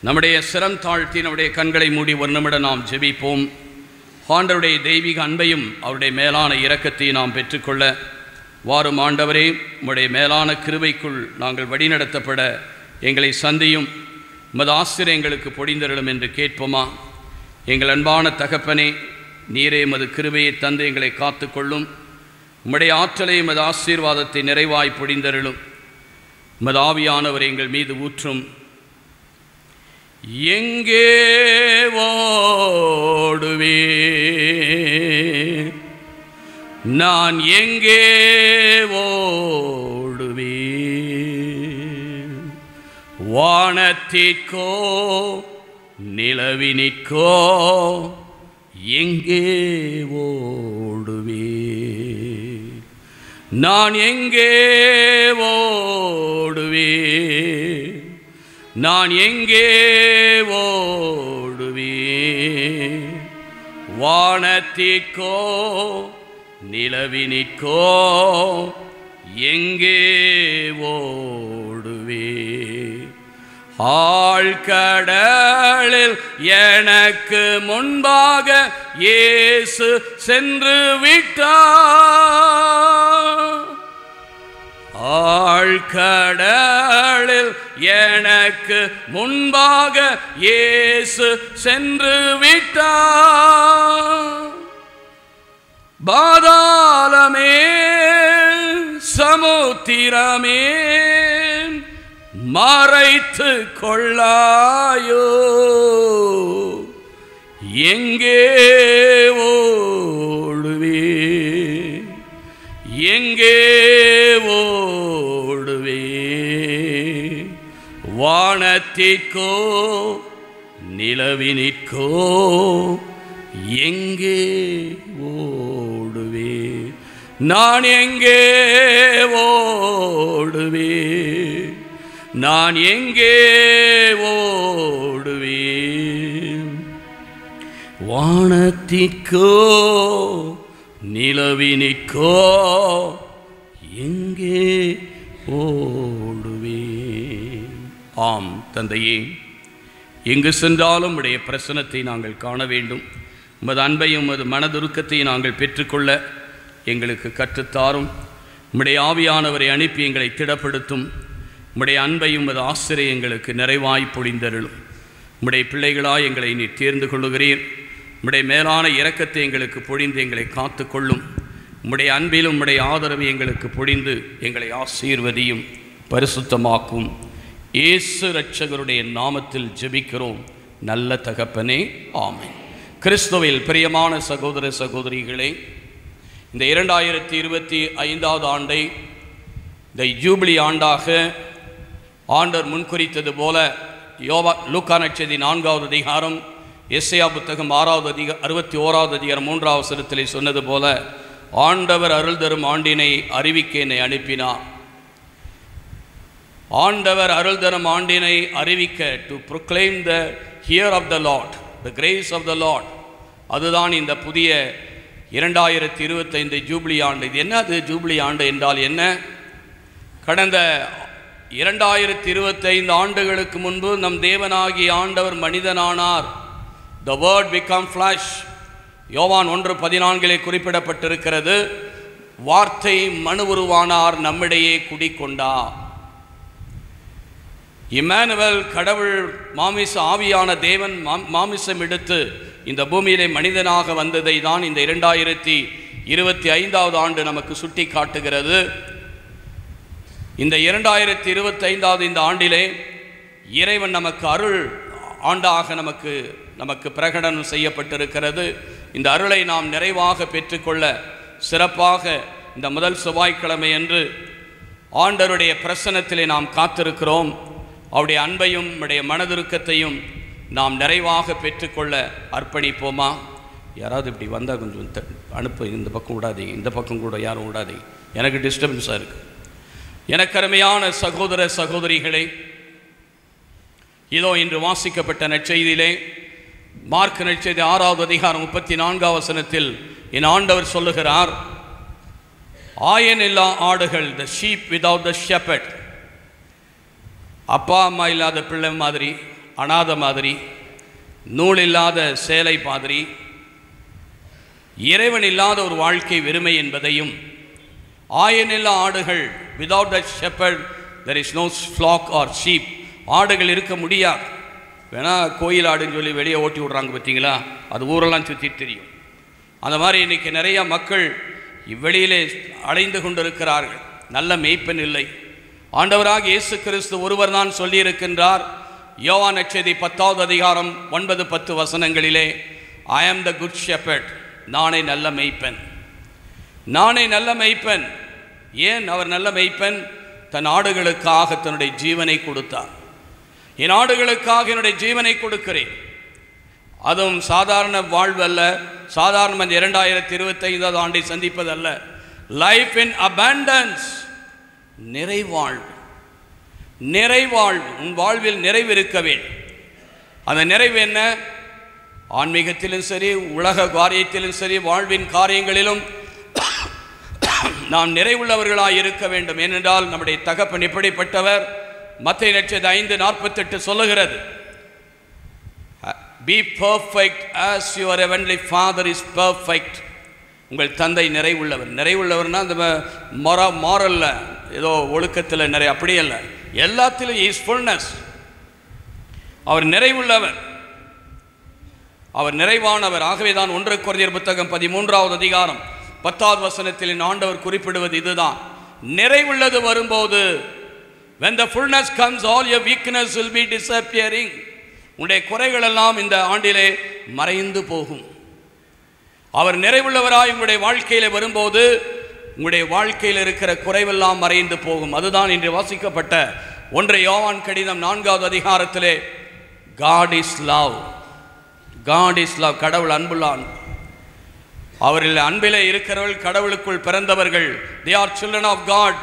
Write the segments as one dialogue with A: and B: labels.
A: நம்முடைய சிரம் தாழ்த்தி நம்முடைய கண்களை மூடி ஒரு நிமிடம் நாம் ஜெபிப்போம். ஆண்டவருடைய தெய்வீக அன்பையும் அவருடைய மேலான இரக்கத்தையும் நாம் பெற்றுக்கொள்ள வாரும். ஆண்டவரே, உம்முடைய மேலான கிருபைக்குள் நாங்கள் வழிநடத்தப்பட எங்களை சந்தியும், உமது ஆசிரியர் எங்களுக்கு பொழிந்தருளும் என்று கேட்போமா? எங்கள் அன்பான தகப்பனே, நீரே உமது கிருபையை தந்து எங்களை காத்துக்கொள்ளும். உம்முடைய ஆற்றலை உமது ஆசீர்வாதத்தை நிறைவாய் பொழிந்தருளும். உமது ஆவியானவர் எங்கள் மீது ஊற்றும். எங்கே ஓடுவே நான், எங்கே ஓடுவே? வானத்திற்கோ நிலவினிற்கோ எங்கே ஓடுவே? நான் எங்கே ஓடுவே? நான் எங்கே ஓடுவே? வானத்திற்கோ நிலவினிற்கோ எங்கே ஓடுவே? ஆழ்கடலில் எனக்கு முன்பாக இயேசு சென்று விட்டார். ஆழ்கடலில் எனக்கு முன்பாக இயேசு சென்று விட்டார். பாதாளமே சமுத்திரமே மறைத்து கொள்ளாயோ? எங்கே ஓடுவே? எங்கே ஓடுவே? வானத்திற்கோ நிலவினிற்கோ எங்கே ஓடுவே? நான் எங்கே ஓடுவே? நான் எங்கே ஓடுவே? வானத்திற்கோ நிலவினிற்கோ எங்கே ஓடுவே? ஆம் தந்தையே, எங்கு சென்றாலும் உடைய பிரசன்னத்தை நாங்கள் காண வேண்டும். உமது அன்பையும் உமது மனதுருக்கத்தையும் நாங்கள் பெற்றுக்கொள்ள எங்களுக்கு கற்றுத்தாரும். உம்முடைய ஆவியானவரை அனுப்பி எங்களை திடப்படுத்தும். உம்முடைய அன்பையும் உமது ஆசிரியை எங்களுக்கு நிறைவாய் பொழிந்தருளும். உம்முடைய பிள்ளைகளாய் எங்களை நீ தேர்ந்து கொள்ளுகிறீர். உம்முடைய மேலான இரக்கத்தை எங்களுக்கு பொழிந்து எங்களை காத்து கொள்ளும். உம்முடைய அன்பிலும் உம்முடைய ஆதரவை எங்களுக்கு பொழிந்து எங்களை ஆசீர்வதியும் பரிசுத்தமாக்கும். இயேசு இரட்சகருடைய நாமத்தில் ஜெபிக்கிறோம் நல்ல தகப்பனே, ஆமென். கிறிஸ்துவில் பிரியமான சகோதர சகோதரிகளே, இந்த 2025 ஆண்டை இந்த ஜூபிலி ஆண்டாக ஆண்டவர் முன்குறித்தது போல லூக்கா நற்செய்தி 4வது அதிகாரம், எசேயா புத்தகம் 61வது அதிகாரம் 3வது வசனத்திலே சொன்னது போல, ஆண்டவர் அருள் தரும் ஆண்டினை அறிவிக்க என்னை அனுப்பினார். ஆண்டவர் அருள் தரும் ஆண்டினை அறிவிக்க, to proclaim the year of the Lord, the grace of the Lord. அதுதான் இந்த புதிய 2025 ஜூபிலி ஆண்டு. இது என்னது ஜூபிலி ஆண்டு என்றால் என்ன? கடந்த 2025 ஆண்டுகளுக்கு முன்பு நம் தேவனாகிய ஆண்டவர் மனிதனானார். The word become flesh. யோவான் 1:14 குறிப்பிடப்பட்டிருக்கிறது. வார்த்தை மனு உருவானார், நம்மிடையே குடிக்கொண்டார். இம்மானுவேல், கடவுள் மாமிச ஆவியான தேவன் மாமிசம் எடுத்து இந்த பூமியிலே மனிதனாக வந்ததை தான் இந்த 2025 ஆண்டு நமக்கு சுட்டி காட்டுகிறது. இந்த 2025 இந்த ஆண்டிலே இறைவன் நமக்கு அருள் ஆண்டாக நமக்கு பிரகடனம் செய்யப்பட்டிருக்கிறது. இந்த அருளை நாம் நிறைவாக பெற்றுக்கொள்ள சிறப்பாக இந்த முதல் செவ்வாய்க்கிழமை அன்று ஆண்டவருடைய பிரசன்னத்திலே நாம் காத்திருக்கிறோம். அவருடைய அன்பையும் நம்முடைய மனதுருக்கத்தையும் நாம் நிறைவாக பெற்றுக்கொள்ள அர்ப்பணிப்போமா? யாராவது இப்படி வந்தால் கொஞ்சம் அனுப்ப, இந்த பக்கம் விடாதீங்க, இந்த பக்கம் கூட யாரும் விடாதீங்க, எனக்கு டிஸ்டர்பன்ஸாக இருக்குது. எனக்கு அருமையான சகோதர சகோதரிகளே, இதோ இன்று வாசிக்கப்பட்ட நற்செய்தியிலே மார்க் நற்செய்தி 6வது அதிகாரம் 34வது வசனத்தில் என் ஆண்டவர் சொல்லுகிறார், ஆயன் இல்லா ஆடுகள், the sheep without the shepherd. அப்பா அம்மா இல்லாத பிள்ளை மாதிரி, அனாதை மாதிரி, நூல் இல்லாத சேலை மாதிரி, இறைவன் இல்லாத ஒரு வாழ்க்கை வெறுமை என்பதையும், ஆயனில்லா ஆடுகள், without the shepherd there is no flock or sheep, ஆடுகள் இருக்க முடியாது. வேணா கோயில் ஆடுன்னு சொல்லி வெளியே ஓட்டி விட்றாங்க பார்த்தீங்களா, அது ஊரெல்லாம் சுற்றி தெரியும். அந்த மாதிரி இன்றைக்கி நிறையா மக்கள் இவ்வெளியிலே அலைந்து கொண்டிருக்கிறார்கள். நல்ல மேய்ப்பன் இல்லை. ஆண்டவராக இயேசு கிறிஸ்து ஒருவர் தான் சொல்லியிருக்கின்றார். யோவான் நற்செய்தி 10வது அதிகாரம் 9-10 வசனங்களிலே, ஐ ஆம் த குட் ஷெப்பர்ட், நானே நல்ல மேய்ப்பன், நானே நல்ல மேய்ப்பன். ஏன் அவர் நல்ல மேய்ப்பன்? தன் ஆடுகளுக்காக தன்னுடைய ஜீவனை கொடுத்தார். என் ஆடுகளுக்காக என்னுடைய ஜீவனை கொடுக்கிறேன். அதுவும் சாதாரண வாழ்வு அல்ல, சாதாரண 2025 ஆண்டை சந்திப்பதல்ல. லைஃப் இன் அபண்டன்ஸ், நிறைவாழ்வு. நிறைவாழ்வு, உன் வாழ்வில் நிறைவு இருக்க வேண்டும். அந்த நிறைவு என்ன? ஆன்மீகத்திலும் சரி, உலக காரியத்திலும் சரி, வாழ்வின் காரியங்களிலும் நாம் நிறைவுள்ளவர்களாக இருக்க வேண்டும். ஏனென்றால் நம்முடைய தகப்பன் எப்படிப்பட்டவர்? மத்தேயு நற்செய்தி 5:48 சொல்லுகிறது, be perfect as your heavenly father is perfect. உங்கள் தந்தை நிறைவுள்ளவர். நிறைவுள்ளவர்னா அந்த மாரல்ல ஏதோ ஒழுக்கத்தில் நிறைய, அப்படி அல்ல, எல்லாத்திலும் இஸ் ஃபுல்னஸ். அவர் நிறைவுள்ளவர், அவர் நிறைவானவர். ஆகவே தான் 1 கொரிந்தியர் புத்தகம் 13வது அதிகாரம் 10வது வசனத்தில் ஆண்டவர் குறிப்பிடுவது இதுதான். நிறைவுள்ளது வரும்போது, when the fullness comes, all your weakness will be disappearing. உன்னுடைய குறைகள் எல்லாம் இந்த ஆண்டிலே மறைந்து போகும். அவர் நிறைவுள்ளவராய் உங்களுடைய வாழ்க்கையில் வரும்போது உங்களுடைய வாழ்க்கையில் இருக்கிற குறைவெல்லாம் மறைந்து போகும். அதுதான் இன்று வாசிக்கப்பட்ட 1 யோவான் கடிதம் 4வது அதிகாரத்திலே, God is love, God is love, கடவுள் அன்புள்ளான். அவர்கள் அன்பிலே இருக்கிறவர்கள் கடவுளுக்குள் பிறந்தவர்கள். they are children of God.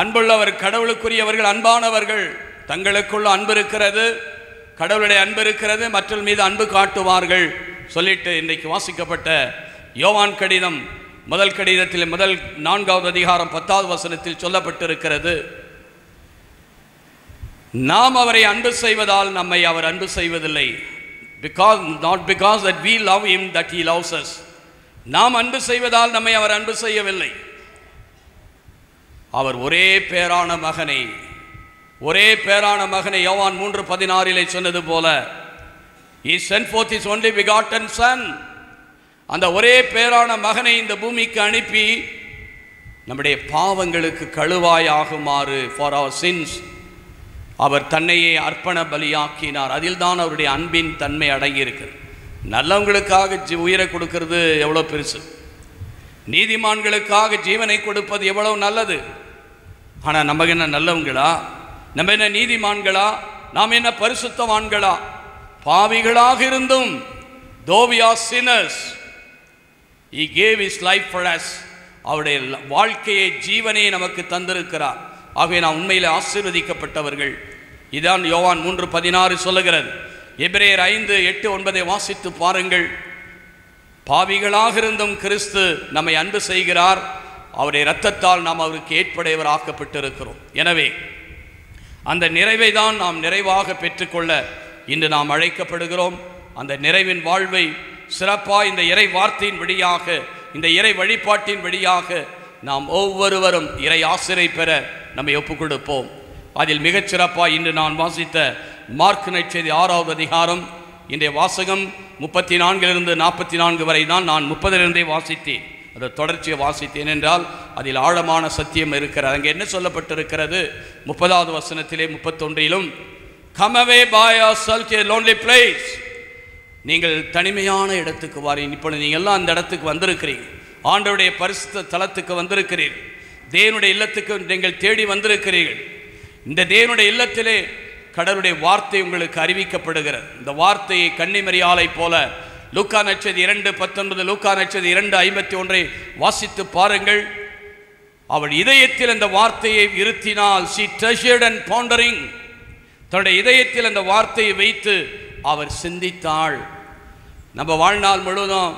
A: அன்புள்ளவர், கடவுளுக்குரியவர்கள், அன்பானவர்கள். தங்களுக்குள்ள அன்பு இருக்கிறது, கடவுளுடைய அன்பு இருக்கிறது, மற்றவர்கள் மீது அன்பு காட்டுவார்கள் சொல்லிட்டு இன்றைக்கு வாசிக்கப்பட்ட யோவான் கடிதம் முதல் கடிதத்தில் 4வது அதிகாரம் 10வது வசனத்தில் சொல்லப்பட்டிருக்கிறது, நாம் அவரை அன்பு செய்வதால் நம்மை அவர் அன்பு செய்வதில்லை. not because that we love him that he loves us. நாம் அன்பு செய்வதால் நம்மை அவர் அன்பு செய்யவில்லை. அவர் ஒரே பேரான மகனை யோவான் 3:16 சொன்னது போல, he sent forth his only begotten son. அந்த ஒரே பேரான மகனை இந்த பூமிக்கு அனுப்பி நம்முடைய பாவங்களுக்கு கழுவாய் ஆகுமாறு, for our sins, அவர் தன்னையே அர்ப்பண பலியாக்கினார். அதில் தான் அவருடைய அன்பின் தன்மை அடங்கியிருக்கு. நல்லவங்களுக்காக உயிரை கொடுக்கிறது எவ்வளோ பெருசு, நீதிமான்களுக்காக ஜீவனை கொடுப்பது எவ்வளவு நல்லது. ஆனால் நம்ம என்ன நல்லவங்களா? நம்ம என்ன நீதிமான்களா? நாம் என்ன பரிசுத்தவான்களா? பாவிகளாக இருந்தும், though we are sinners, he gave his life for us. அவருடைய வாழ்க்கையை, ஜீவனை நமக்கு தந்திருக்கிறார். ஆகவே நாம் உண்மையில் ஆசீர்வதிக்கப்பட்டவர்கள். இதான் யோவான் 3:16 சொல்லுகிறது. எபிரேயர் 5:8-9 வாசித்து பாருங்கள். பாவிகளாக இருந்தும் கிறிஸ்து நம்மை அன்பு செய்கிறார். அவருடைய இரத்தத்தால் நாம் அவருக்கு ஏற்புடையவர் ஆக்கப்பட்டிருக்கிறோம். எனவே அந்த நிறைவை தான் நாம் நிறைவாக பெற்றுக்கொள்ள இன்று நாம் அழைக்கப்படுகிறோம். அந்த நிறைவின் வாழ்வை சிறப்பாக இந்த இறை வார்த்தையின் வழியாக, இந்த இறை வழிபாட்டின் வழியாக நாம் ஒவ்வொருவரும் இறை ஆசிரை பெற நம்மை ஒப்புக் கொடுப்போம். அதில் மிகச்சிறப்பாக இன்று நான் வாசித்த மார்க் நற்செய்தி 6வது அதிகாரம், இன்றைய வாசகம் 34 44 வரை தான் நான் 30 வாசித்தேன். அதை தொடர்ச்சியை வாசித்தேன் என்றால் அதில் ஆழமான சத்தியம் இருக்கிறது. அங்கே என்ன சொல்லப்பட்டிருக்கிறது? 30வது வசனத்திலே 31 come away by yourself to a lonely place. நீங்கள் தனிமையான இடத்துக்கு வாரீங்க. இப்பொழுது நீங்கள் எல்லாம் அந்த இடத்துக்கு வந்திருக்கிறீங்க. ஆண்டவருடைய பரிசுத்த தலத்துக்கு வந்திருக்கிறீர்கள். தேவனுடைய இல்லத்துக்கு நீங்கள் தேடி வந்திருக்கிறீர்கள். இந்த தேவனுடைய இல்லத்திலே கடவுளுடைய வார்த்தை உங்களுக்கு அறிவிக்கப்படுகிறது. இந்த வார்த்தையை கன்னிமரியாளை போல லூக்கா நற்செய்தி 2:19, லூக்கா நற்செய்தி 2:51 வாசித்து பாருங்கள். அவள் இதயத்தில் அந்த வார்த்தையை இருத்தினால், she treasured and pondering, தன்னுடைய இதயத்தில் அந்த வார்த்தையை வைத்து அவர் சிந்தித்தாள். நம்ம வாழ்நாள் முழுவதும்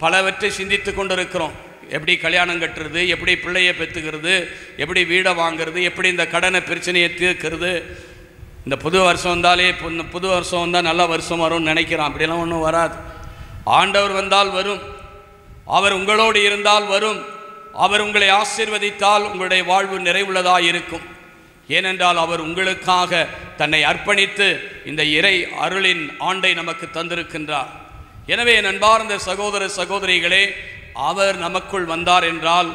A: பலவற்றை சிந்தித்து கொண்டிருக்கிறோம். எப்படி கல்யாணம் கட்டுறது, எப்படி பிள்ளையை பெற்றுக்கிறது, எப்படி வீடை வாங்கிறது, எப்படி இந்த கடனை பிரச்சனையை தீர்க்கிறது, இந்த புது வருஷம் வந்தாலே புது வருஷம் வந்தால் நல்ல வருஷம் வரும்னு நினைக்கிறான். அப்படிலாம் ஒன்றும் வராது. ஆண்டவர் வந்தால் வரும். அவர் உங்களோடு இருந்தால் வரும். அவர் உங்களை ஆசீர்வதித்தால் உங்களுடைய வாழ்வு நிறைவுள்ளதாக இருக்கும். ஏனென்றால் அவர் உங்களுக்காக தன்னை அர்ப்பணித்து இந்த இறை அருளின் ஆண்டை நமக்கு தந்திருக்கின்றார். எனவே என் அன்பார்ந்த சகோதர சகோதரிகளே, அவர் நமக்குள் வந்தார் என்றால்,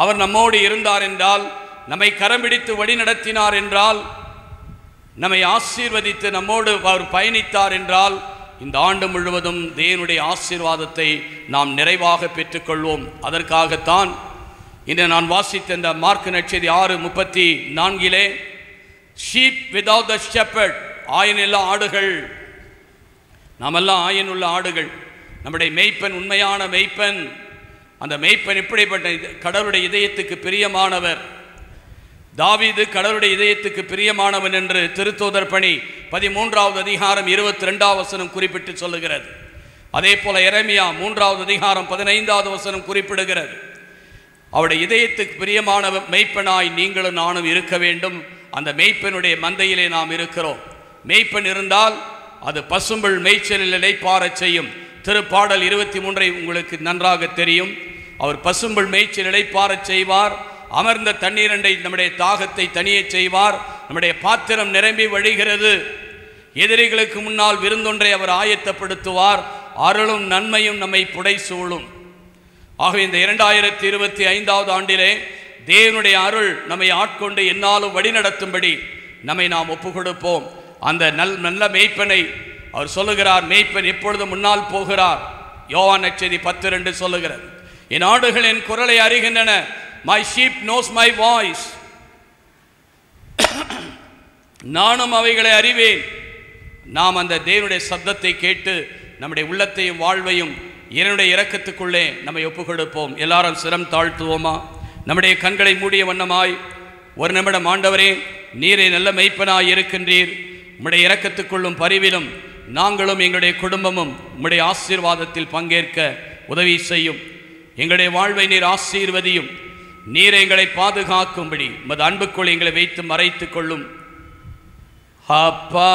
A: அவர் நம்மோடு இருந்தார் என்றால், நம்மை கரம் பிடித்து வழி நடத்தினார் என்றால், நம்மை ஆசீர்வதித்து நம்மோடு அவர் பயணித்தார் என்றால், இந்த ஆண்டு முழுவதும் தேவனுடைய ஆசீர்வாதத்தை நாம் நிறைவாக பெற்றுக்கொள்வோம். அதற்காகத்தான் இன்று நான் வாசித்த இந்த மார்க் நற்செய்தி 6:34 ஷீப் வித்அவுட் த ஷெப்பர்ட், ஆயனில்லா ஆடுகள். நாமெல்லாம் ஆயனுள்ள ஆடுகள். நம்முடைய மெய்ப்பன் உண்மையான மெய்ப்பன். அந்த மெய்ப்பன் இப்படிப்பட்ட கடவுளுடைய இதயத்துக்கு பிரியமானவர். தாவீது கடவுளுடைய இதயத்துக்கு பிரியமானவன் என்று திருத்தூதர் பணி 13வது அதிகாரம் 22வது வசனம் குறிப்பிட்டு சொல்லுகிறது. அதே போல எரேமியா 3வது அதிகாரம் 15வது வசனம் குறிப்பிடுகிறது. அவருடைய இதயத்துக்கு பிரியமான மெய்ப்பனாய் நீங்களும் நானும் இருக்க வேண்டும். அந்த மெய்ப்பனுடைய மந்தையிலே நாம் இருக்கிறோம். மெய்ப்பன் இருந்தால் அது பசும்புல் மேய்ச்சலில் இளைப்பாறச் செய்யும். திருப்பாடல் 23 உங்களுக்கு நன்றாக தெரியும். அவர் பசும்புல் மேய்ச்சல் இளைப்பாறச் செய்வார். அமர்ந்த தண்ணீரண்டை நம்முடைய தாகத்தை தனியே செய்வார். நம்முடைய பாத்திரம் நிரம்பி வழிகிறது. எதிரிகளுக்கு முன்னால் விருந்தொன்றை அவர் ஆயத்தப்படுத்துவார். அருளும் நன்மையும் நம்மை புடை சூழும். ஆகவே இந்த 2025வது ஆண்டிலே தேவனுடைய அருள் நம்மை ஆட்கொண்டு என்னாலும் வழிநடத்தும்படி நம்மை நாம் ஒப்புக் கொடுப்போம். அந்த நல்ல மெய்ப்பனை அவர் சொல்லுகிறார். மெய்ப்பன் எப்பொழுது முன்னால் போகிறார். யோவான் நற்செய்தி 10:2 சொல்லுகிறது, என் ஆடுகள் என் குரலை அறிகின்றன. My sheep knows my voice. நானும் அவைகளை அறிவேன். நாம் அந்த தேவனுடைய சப்தத்தை கேட்டு நம்முடைய உள்ளத்தையும் வாழ்வையும் என்னுடைய இரக்கத்துக்குள்ளே நம்மை ஒப்புக் கொடுப்போம். எல்லாரும் சிரம் தாழ்த்துவோமா? நம்முடைய கண்களை மூடிய வண்ணமாய் ஒரு நிமிடம், ஆண்டவரே, நீரே நல்ல மெய்ப்பனாய் இருக்கின்றீர். உம்முடைய இரக்கத்துக்குள்ளும் பரிவிலும் நாங்களும் எங்களுடைய குடும்பமும் உம்முடைய ஆசீர்வாதத்தில் பங்கேற்க உதவி செய்யும். எங்களுடைய வாழ்வை நீர் ஆசீர்வதியும். நீர் எங்களை பாதுகாக்கும்படி உமது அன்புக்குள் எங்களை வைத்து மறைத்துக் கொள்ளும். அப்பா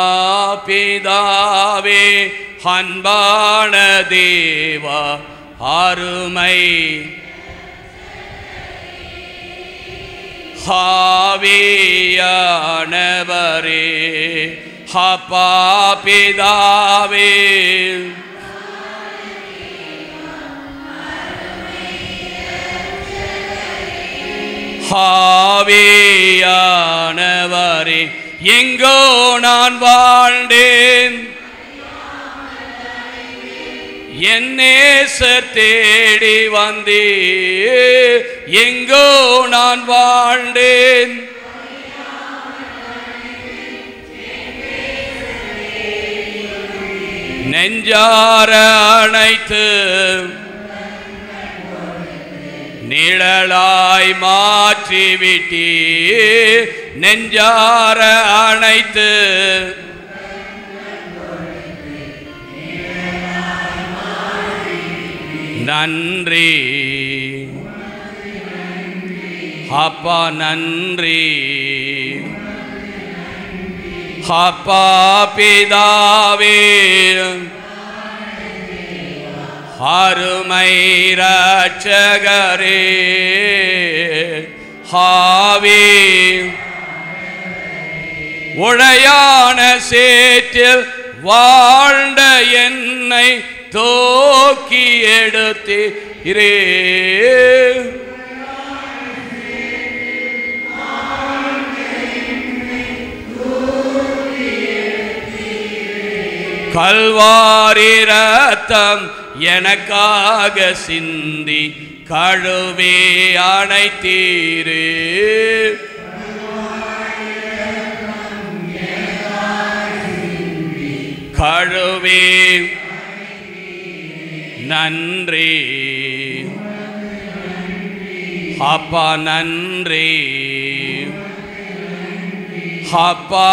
A: பிதாவே, அன்பான தேவா, அருமை ஆவியானவரே, அப்பா பிதாவே, ஆவியானவரே, எங்கோ நான் வாழ்ந்தேன், என் நேசர் தேடி வந்தே. எங்கோ நான் வாழ்ந்தேன், நெஞ்சார அணைத்து நிழலாய் மாற்றிவிட்டே. நெஞ்சார அணைத்து நன்றி அப்பா, நன்றி அப்பா பிதாவே, அருமை இரட்சகரே, ஆவி உடையான சேற்றில் வாழ்ந்த என்னை தூக்கி எடுத்தீரே. கல்வாரி ரத்தம் எனக்காக சிந்தி கழுவே அணைத்தீரே. கழுவே நன்றி அப்பா, நன்றி அப்பா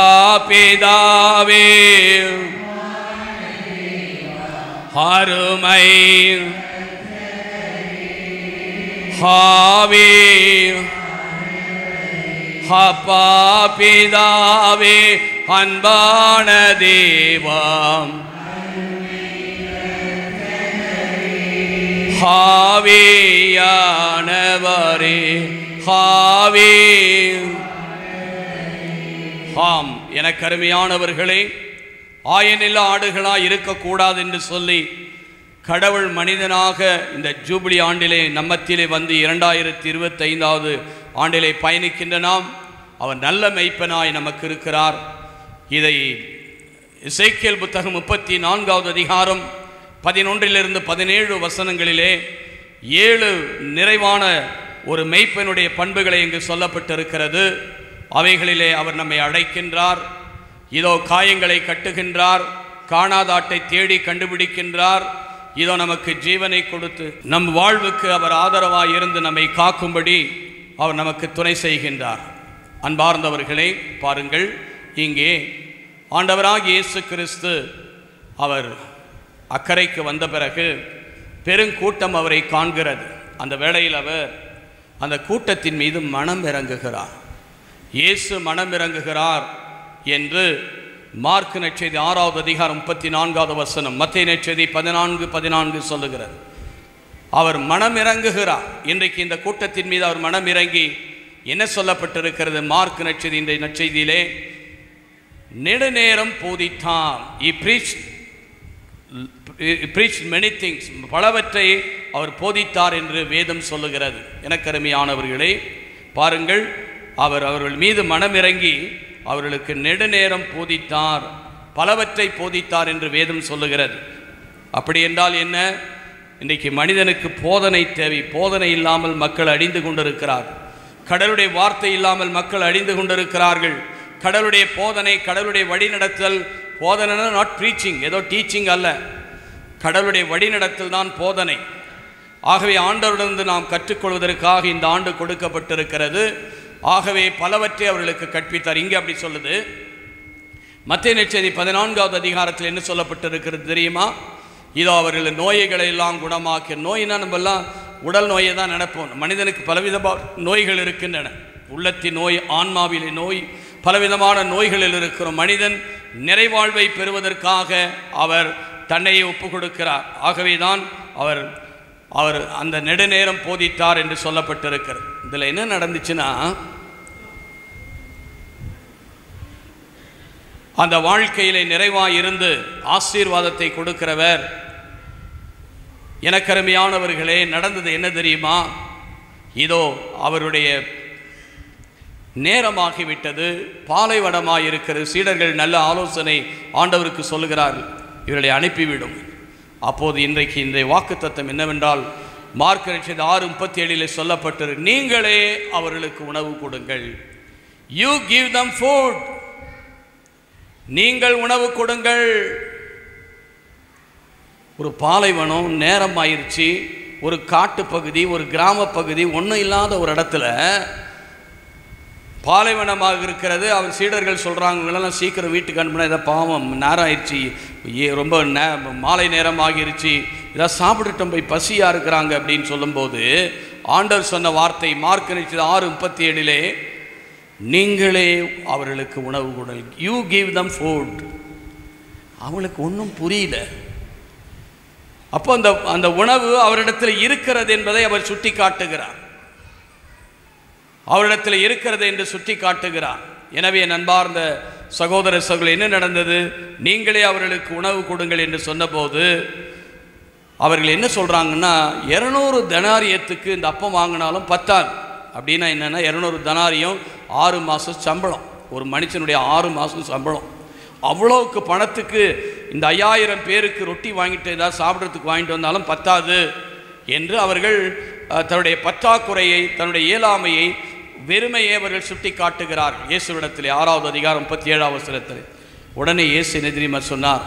A: பிதாவே, அருமை ஆவி அப்பா பிதாவே அன்பான தேவம் ஆவியானவரே ஆவி. ஆம், எனக்கு அருமையானவர்களே, ஆயனில்லா ஆடுகளாய் இருக்கக்கூடாது என்று சொல்லி கடவுள் மனிதனாக இந்த ஜூபிலி ஆண்டிலே நம்மத்திலே வந்து 2025வது ஆண்டிலே பயணிக்கின்ற நாம் அவர் நல்ல மெய்ப்பனாய் நமக்கு இருக்கிறார். இதை எசேக்கியேல் புத்தகம் 34வது அதிகாரம் 11 to 17 வசனங்களிலே 7 நிறைவான ஒரு மெய்ப்பனுடைய பண்புகளை இங்கு சொல்லப்பட்டிருக்கிறது. அவைகளிலே அவர் நம்மை அழைக்கின்றார். இதோ காயங்களை கட்டுகின்றார், காணாதாட்டை தேடி கண்டுபிடிக்கின்றார். இதோ நமக்கு ஜீவனை கொடுத்து நம் வாழ்வுக்கு அவர் ஆதரவாய் இருந்து நம்மை காக்கும்படி அவர் நமக்கு துணை செய்கின்றார். அன்பார்ந்தவர்களே, பாருங்கள், இங்கே ஆண்டவராகிய இயேசு கிறிஸ்து அவர் அக்கறைக்கு வந்த பிறகு பெருங்கூட்டம் அவரை காண்கிறது. அந்த வேளையில் அவர் அந்த கூட்டத்தின் மீது மனம் இறங்குகிறார். இயேசு மனம் இறங்குகிறார் என்று மார்க் நற்செய்தி 6வது அதிகாரம் 34வது வசனம், மத்தேயு நற்செய்தி 14:14 சொல்லுகிறது. அவர் மனம் இறங்குகிறார். இன்றைக்கு இந்த கூட்டத்தின் மீது அவர் மனம் இறங்கி என்ன சொல்லப்பட்டிருக்கிறது? மார்க் நற்செய்தி இந்த நற்செய்தியிலே நெடுநேரம் போதித்தார். He preached many things, பலவற்றை அவர் போதித்தார் என்று வேதம் சொல்லுகிறது. எனக்கு அருமையானவர்களே, பாருங்கள், அவர்கள் மீது மனம் இறங்கி அவர்களுக்கு நெடுநேரம் போதித்தார், பலவற்றை போதித்தார் என்று வேதம் சொல்லுகிறது. அப்படி என்றால் என்ன? இன்றைக்கு மனிதனுக்கு போதனை தேவை. போதனை இல்லாமல் மக்கள் அழிந்து கொண்டிருக்கிறார்கள். கடவுளுடைய வார்த்தை இல்லாமல் மக்கள் அழிந்து கொண்டிருக்கிறார்கள். கடவுளுடைய போதனை, கடவுளுடைய வழிநடத்தல். போதனை நாட் ப்ரீச்சிங், ஏதோ டீச்சிங் அல்ல, கடவுளுடைய வழிநடத்தல் தான் போதனை. ஆகவே ஆண்டவரிடந்து நாம் கற்றுக்கொள்வதற்காக இந்த ஆண்டு கொடுக்கப்பட்டிருக்கிறது. ஆகவே பலவற்றை அவர்களுக்கு கற்பித்தார். இங்கே அப்படி சொல்லுது. மத்தேயு நற்செய்தி 14வது அதிகாரத்தில் என்ன சொல்லப்பட்டிருக்கிறது தெரியுமா? இதோ அவர்கள் நோய்களை எல்லாம் குணமாக்கி. நோயினா நம்மெல்லாம் உடல் நோயை தான் நினைப்போம். மனிதனுக்கு பலவிதமான நோய்கள் இருக்கின்றன. உள்ளத்தின் நோய், ஆன்மாவிலே நோய், பலவிதமான நோய்களில் இருக்கிற மனிதன் நிறைவாழ்வை பெறுவதற்காக அவர் தன்னையை ஒப்பு கொடுக்கிறார். ஆகவே தான் அவர் அந்த நெடுநேரம் போதித்தார் என்று சொல்லப்பட்டிருக்கிறது. இதில் என்ன நடந்துச்சுன்னா, அந்த வாழ்க்கையிலே நிறைவாய் இருந்து ஆசீர்வாதத்தை கொடுக்கிறவர். எனக்கு அருமையானவர்களே, நடந்தது என்ன தெரியுமா? இதோ அவருடைய நேரமாகிவிட்டது, பாலைவனமாய் இருக்கிறது. சீடர்கள் நல்ல ஆலோசனை ஆண்டவருக்கு சொல்லுகிறார்கள், இவர்களை அனுப்பிவிடும். அப்போது இன்றைக்கு இந்த வாக்குத்தத்தம் என்னவென்றால், மார்க் நற்செய்தி 6:37 சொல்லப்பட்டிருக்கு, நீங்களே அவர்களுக்கு உணவு கொடுங்கள். You give them food. நீங்கள் உணவு கொடுங்கள். ஒரு பாலைவனம், நேரம் ஆயிடுச்சு, ஒரு காட்டு பகுதி, ஒரு கிராம பகுதி, ஒன்றும் இல்லாத ஒரு இடத்துல பாலைவனமாக இருக்கிறது. அவர் சீடர்கள் சொல்கிறாங்க, இவங்களெல்லாம் சீக்கிரம் வீட்டுக்கு அனுப்புனா, இதை பாவம் நேரம் ஆயிடுச்சு, ரொம்ப மாலை நேரம் ஆகிருச்சு, இதை சாப்பிட்டுட்டோம், போய் பசியாக இருக்கிறாங்க அப்படின்னு சொல்லும்போது ஆண்டவர் சொன்ன வார்த்தை மார்க் நற்செய்தி 6:37 நீங்களே அவர்களுக்கு உணவு கொடுங்கள். You give them food. அவங்களுக்கு ஒன்றும் புரியல. அப்போ அந்த உணவு அவரிடத்தில் இருக்கிறது என்பதை அவர் சுட்டி காட்டுகிறார். அவரிடத்தில் இருக்கிறது என்று சுட்டி காட்டுகிறார். எனவே நண்பார்ந்த சகோதர சகோதரர்கள், என்ன நடந்தது? நீங்களே அவர்களுக்கு உணவு கொடுங்கள் என்று சொன்னபோது அவர்கள் என்ன சொல்கிறாங்கன்னா, 200 தெனாரியத்துக்கு இந்த அப்பம் வாங்கினாலும் பத்தாது. அப்படின்னா என்னென்னா, 200 தெனாரியம் 6 மாதம் சம்பளம். ஒரு மனுஷனுடைய 6 மாதம் சம்பளம். அவ்வளோக்கு பணத்துக்கு இந்த 5000 பேருக்கு ரொட்டி வாங்கிட்டு ஏதாவது சாப்பிட்றதுக்கு வாங்கிட்டு வந்தாலும் பத்தாது என்று அவர்கள் தன்னுடைய பற்றாக்குறையை, தன்னுடைய இயலாமையை, வெறுமையை அவர்கள் சுட்டி காட்டுகிறார்கள். இயேசுவிடத்தில் 6வது அதிகாரம் 37வது வசனத்தில் உடனே இயேசு என்ன தெரியுமா சொன்னார்?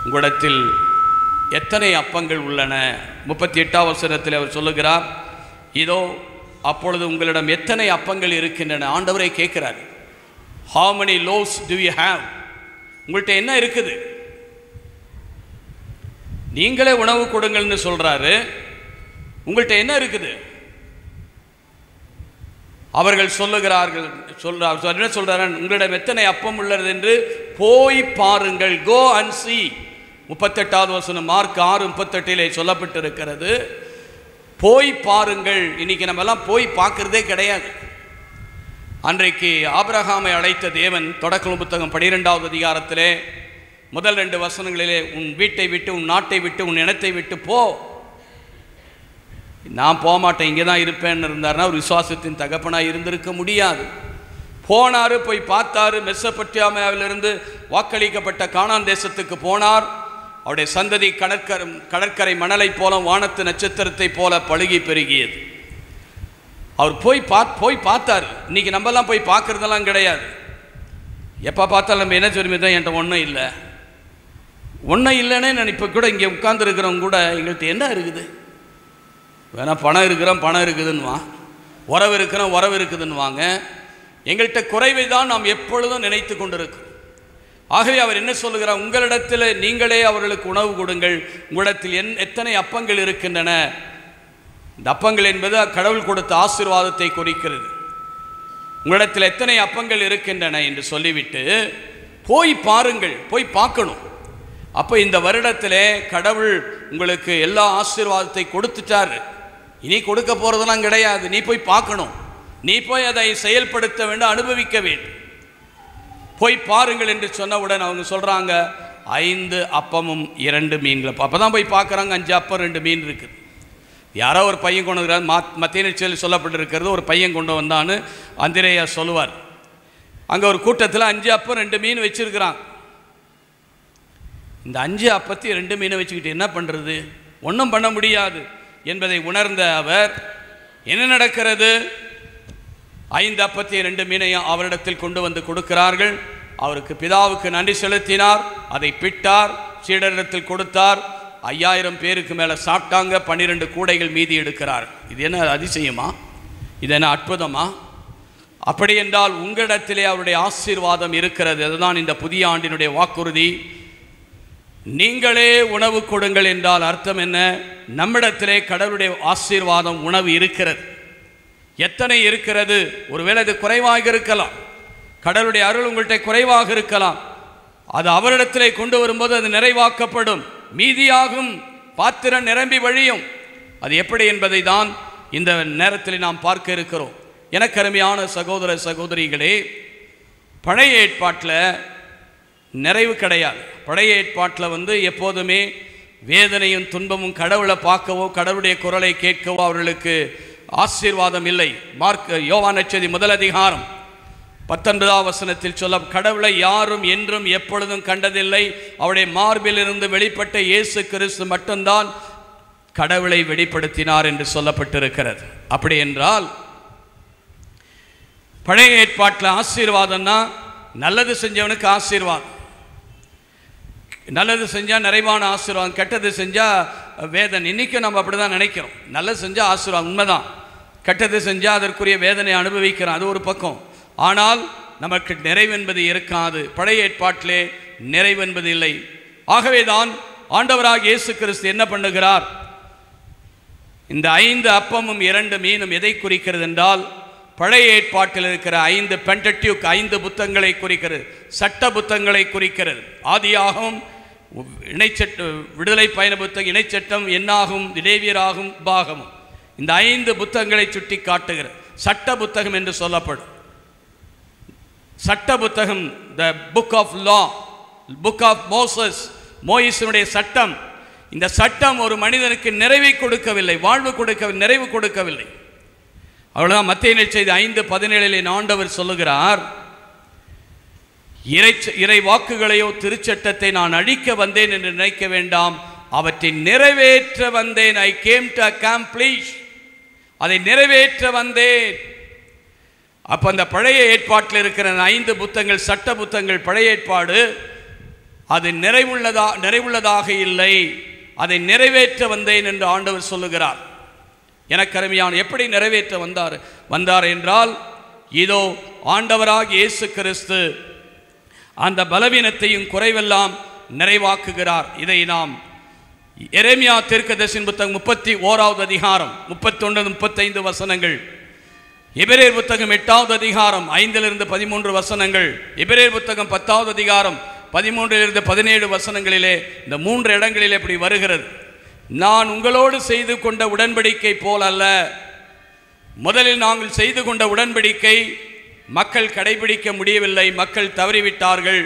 A: உங்களிடத்தில் எத்தனை அப்பங்கள் உள்ளன? 38வது வசனத்தில் அவர் சொல்லுகிறார், இதோ அப்பொழுது உங்களிடம் எத்தனை அப்பங்கள் இருக்கின்றன? ஆண்டவரை கேட்கிறார், how many loaves do you have? உங்கள்கிட்ட என்ன இருக்குது? நீங்களே உணவு கொடுங்கள்னு சொல்றாரு. உங்கள்கிட்ட என்ன இருக்குது? அவர்கள் என்ன சொல்றாரு, உங்களிடம் எத்தனை அப்பம் உள்ளது என்று போய் பாருங்கள், கோ அண்ட் see. 38வது வசனம் மார்க் 6:38 சொல்லப்பட்டிருக்கிறது. போய் பாருங்கள். இன்னைக்கு நம்ம எல்லாம் போய் பார்க்கறதே கிடையாது. அன்றைக்கு ஆபிரகாமை அழைத்த தேவன் தொடக்க புத்தகம் 12வது அதிகாரத்திலே முதல் 2 வசனங்களிலே, உன் வீட்டை விட்டு, உன் நாட்டை விட்டு, உன் இனத்தை விட்டு போ. நான் போக மாட்டேன், இங்கே தான் இருப்பேன்னு இருந்தார்னா ஒரு விசுவாசத்தின் தகப்பனாக இருந்திருக்க முடியாது. போனார், போய் பார்த்தார். மெசொப்பொத்தாமியாவிலிருந்து வாக்களிக்கப்பட்ட கானான் தேசத்துக்கு போனார். அவருடைய சந்ததி கடற்கரை மணலை போல, வானத்து நட்சத்திரத்தை போல பழுகி பெருகியது. அவர் போய் பார்த்தார். இன்னைக்கு நம்மெல்லாம் போய் பார்க்கறதெல்லாம் கிடையாது. எப்போ பார்த்தாலும் நம்ம என்ன சொல்லுமே தான், என்கிட்ட ஒன்றும் இல்லைன்னே நான் இப்போ கூட இங்கே உட்கார்ந்துருக்கிறவங்க கூட எங்கள்கிட்ட என்ன இருக்குது, வேணா பணம் இருக்குதுன்னுவான், உறவு இருக்குதுன்னுவாங்க. எங்கள்கிட்ட குறைவை தான் நாம் எப்பொழுதும் நினைத்து கொண்டிருக்கிறோம். ஆகவே அவர் என்ன சொல்லுகிறார், உங்களிடத்தில் நீங்களே அவர்களுக்கு உணவு கொடுங்கள். உங்களிடத்தில் எத்தனை அப்பங்கள் இருக்கின்றன. இந்த அப்பங்கள் என்பது கடவுள் கொடுத்த ஆசீர்வாதத்தை குறிக்கிறது. உங்களிடத்தில் எத்தனை அப்பங்கள் இருக்கின்றன என்று சொல்லிவிட்டு போய் பாருங்கள், போய் பார்க்கணும். அப்போ இந்த வருடத்திலே கடவுள் உங்களுக்கு எல்லா ஆசீர்வாதத்தை கொடுத்துட்டாரு. இனி கொடுக்க போகிறதெல்லாம் கிடையாது. நீ போய் பார்க்கணும், நீ போய் அதை செயல்படுத்த வேண்டும், அனுபவிக்க வேண்டும். போய் பாருங்கள் என்று சொன்னவுடன் அவங்க சொல்கிறாங்க, 5 அப்பமும் 2 மீன்கள். அப்போ தான் போய் பார்க்குறாங்க, 5 அப்பம் 2 மீன் இருக்குது. யாரோ ஒரு பையன் கொண்டு வந்தார். மத்திய நிச்சயில் சொல்லப்பட்டிருக்கிறது, ஒரு பையன் கொண்டு வந்தான்னு அந்திரேயா சொல்லுவார். அங்கே ஒரு கூட்டத்தில் 5 அப்பம் 2 மீன் வச்சுருக்கிறாங்க. இந்த 5 அப்பத்தை 2 மீனை வச்சுக்கிட்டு என்ன பண்ணுறது, ஒன்றும் பண்ண முடியாது என்பதை உணர்ந்த அவர் என்ன நடக்கிறது, 5 அப்பத்தை 2 மீனையும் அவரிடத்தில் கொண்டு வந்து கொடுக்கிறார்கள். அவருக்கு பிதாவுக்கு நன்றி செலுத்தினார், அதை பிட்டார், சீடரிடத்தில் கொடுத்தார். 5000 பேருக்கு மேலே சாப்பிட்டாங்க. 12 கூடைகள் மீதி எடுக்கிறார். இது என்ன அதிசயமா, இது என்ன அற்புதமா? அப்படி என்றால் உங்களிடத்திலே அவருடைய ஆசீர்வாதம் இருக்கிறது. அதுதான் இந்த புதிய ஆண்டினுடைய வாக்குறுதி. நீங்களே உணவு கொடுங்கள் என்றால் அர்த்தம் என்ன, நம்மிடத்திலே கடவுளுடைய ஆசீர்வாதம் உணவு இருக்கிறது. எத்தனை இருக்கிறது? ஒருவேளை அது குறைவாக இருக்கலாம், கடவுளுடைய அருள் உங்கள்கிட்ட குறைவாக இருக்கலாம். அது அவரிடத்திலே கொண்டு வரும்போது அது நிறைவாக்கப்படும், மீதியாகும், பாத்திரம் நிரம்பி வழியும். அது எப்படி என்பதை தான் இந்த நேரத்தில் நாம் பார்க்க இருக்கிறோம். எனக்கு அருமையான சகோதர சகோதரிகளே, பழைய ஏற்பாட்டில் நிறைவு கிடையாது. பழைய ஏற்பாட்டில் எப்போதுமே வேதனையும் துன்பமும், கடவுளை பார்க்கவோ கடவுளுடைய குரலை கேட்கவோ அவர்களுக்கு ஆசீர்வாதம் இல்லை. யோவான் நற்செய்தி 1 அதிகாரம் 19வது வசனத்தில் சொல்ல, கடவுளை யாரும் என்றும் எப்பொழுதும் கண்டதில்லை, அவருடைய மார்பிலிருந்து வெளிப்பட்ட இயேசு கிறிஸ்து மட்டும்தான் கடவுளை வெளிப்படுத்தினார் என்று சொல்லப்பட்டிருக்கிறது. அப்படி என்றால் பழைய ஏற்பாட்டில் ஆசீர்வாதம்னா நல்லது செஞ்சவனுக்கு ஆசீர்வாதம், நல்லது செஞ்சால் நிறைவான ஆசீர்வாதம், கெட்டது செஞ்சால் வேதனை. இன்றைக்கும் நம்ம அப்படி தான் நினைக்கிறோம், நல்லது செஞ்சால் ஆசீர்வாதம், உண்மைதான். கெட்டது செஞ்சால் அதற்குரிய வேதனை அனுபவிக்கிறோம், அது ஒரு பக்கம். ஆனால் நமக்கு நிறைவென்பது இருக்காது. பழைய ஏற்பாட்டிலே நிறைவென்பது இல்லை. ஆகவே தான் ஆண்டவராக இயேசு கிறிஸ்து என்ன பண்ணுகிறார், இந்த 5 அப்பமும் 2 மீனும் எதை குறிக்கிறது என்றால், பழைய ஏற்பாட்டில் இருக்கிற 5 பென்டட்யூக் 5 புத்தகங்களை குறிக்கிறது, சட்ட புத்தகங்களை குறிக்கிறது. ஆதியாகமம், விடுதலை பயண புத்தகம், இணைச்சட்டம், எண்ணாகும், லேவியராகும், உபாகமம். இந்த 5 புத்தகங்களை சுட்டி காட்டுகிறது. சட்ட புத்தகம் என்று சொல்லப்படும். சட்ட புத்தகம், the book of law, book of Moses, மோயிசனுடைய சட்டம். இந்த சட்டம் ஒரு மனிதனுக்கு நிறைவை கொடுக்கவில்லை, வாழ்வு கொடுக்கவில்லை, நிறைவு கொடுக்கவில்லை. அவ்வளவுதான். மத்தேயு நற்செய்தி 5:17 ஆண்டவர் சொல்லுகிறார், இறை வாக்குகளையோ திருச்சட்டத்தை நான் அழிக்க வந்தேன் என்று நினைக்க வேண்டாம், அவற்றை நிறைவேற்ற வந்தேன். ஐ கேம் டு அக்காம்ப்ளிஷ், அதை நிறைவேற்ற வந்தேன். அப்போ அந்த பழைய ஏற்பாட்டில் இருக்கிற 5 புத்தகங்கள், சட்ட புத்தகங்கள், பழைய ஏற்பாடு, அது நிறைவுள்ளதாக இல்லை, அதை நிறைவேற்ற வந்தேன் என்று ஆண்டவர் சொல்லுகிறார். எனக்கு அருமையான, எப்படி நிறைவேற்ற வந்தார் என்றால், இதோ ஆண்டவராக இயேசு கிறிஸ்து அந்த பலவீனத்தையும் குறைவெல்லாம் நிறைவாக்குகிறார். இதை நாம் எரேமியா தீர்க்கதரிசியின் புத்தகம் 31வது அதிகாரம் 31-35 வசனங்கள். எபிரேயர் புத்தகம் 8வது அதிகாரம் 5 - 13 வசனங்கள், எபிரேயர் புத்தகம் 10வது அதிகாரம் 13 - 17 வசனங்களிலே இந்த 3 இடங்களிலே இப்படி வருகிறது. நான் உங்களோடு செய்து கொண்ட உடன்படிக்கை போல் அல்ல. முதலில் நாங்கள் செய்து கொண்ட உடன்படிக்கை மக்கள் கடைபிடிக்க முடியவில்லை, மக்கள் தவறிவிட்டார்கள்.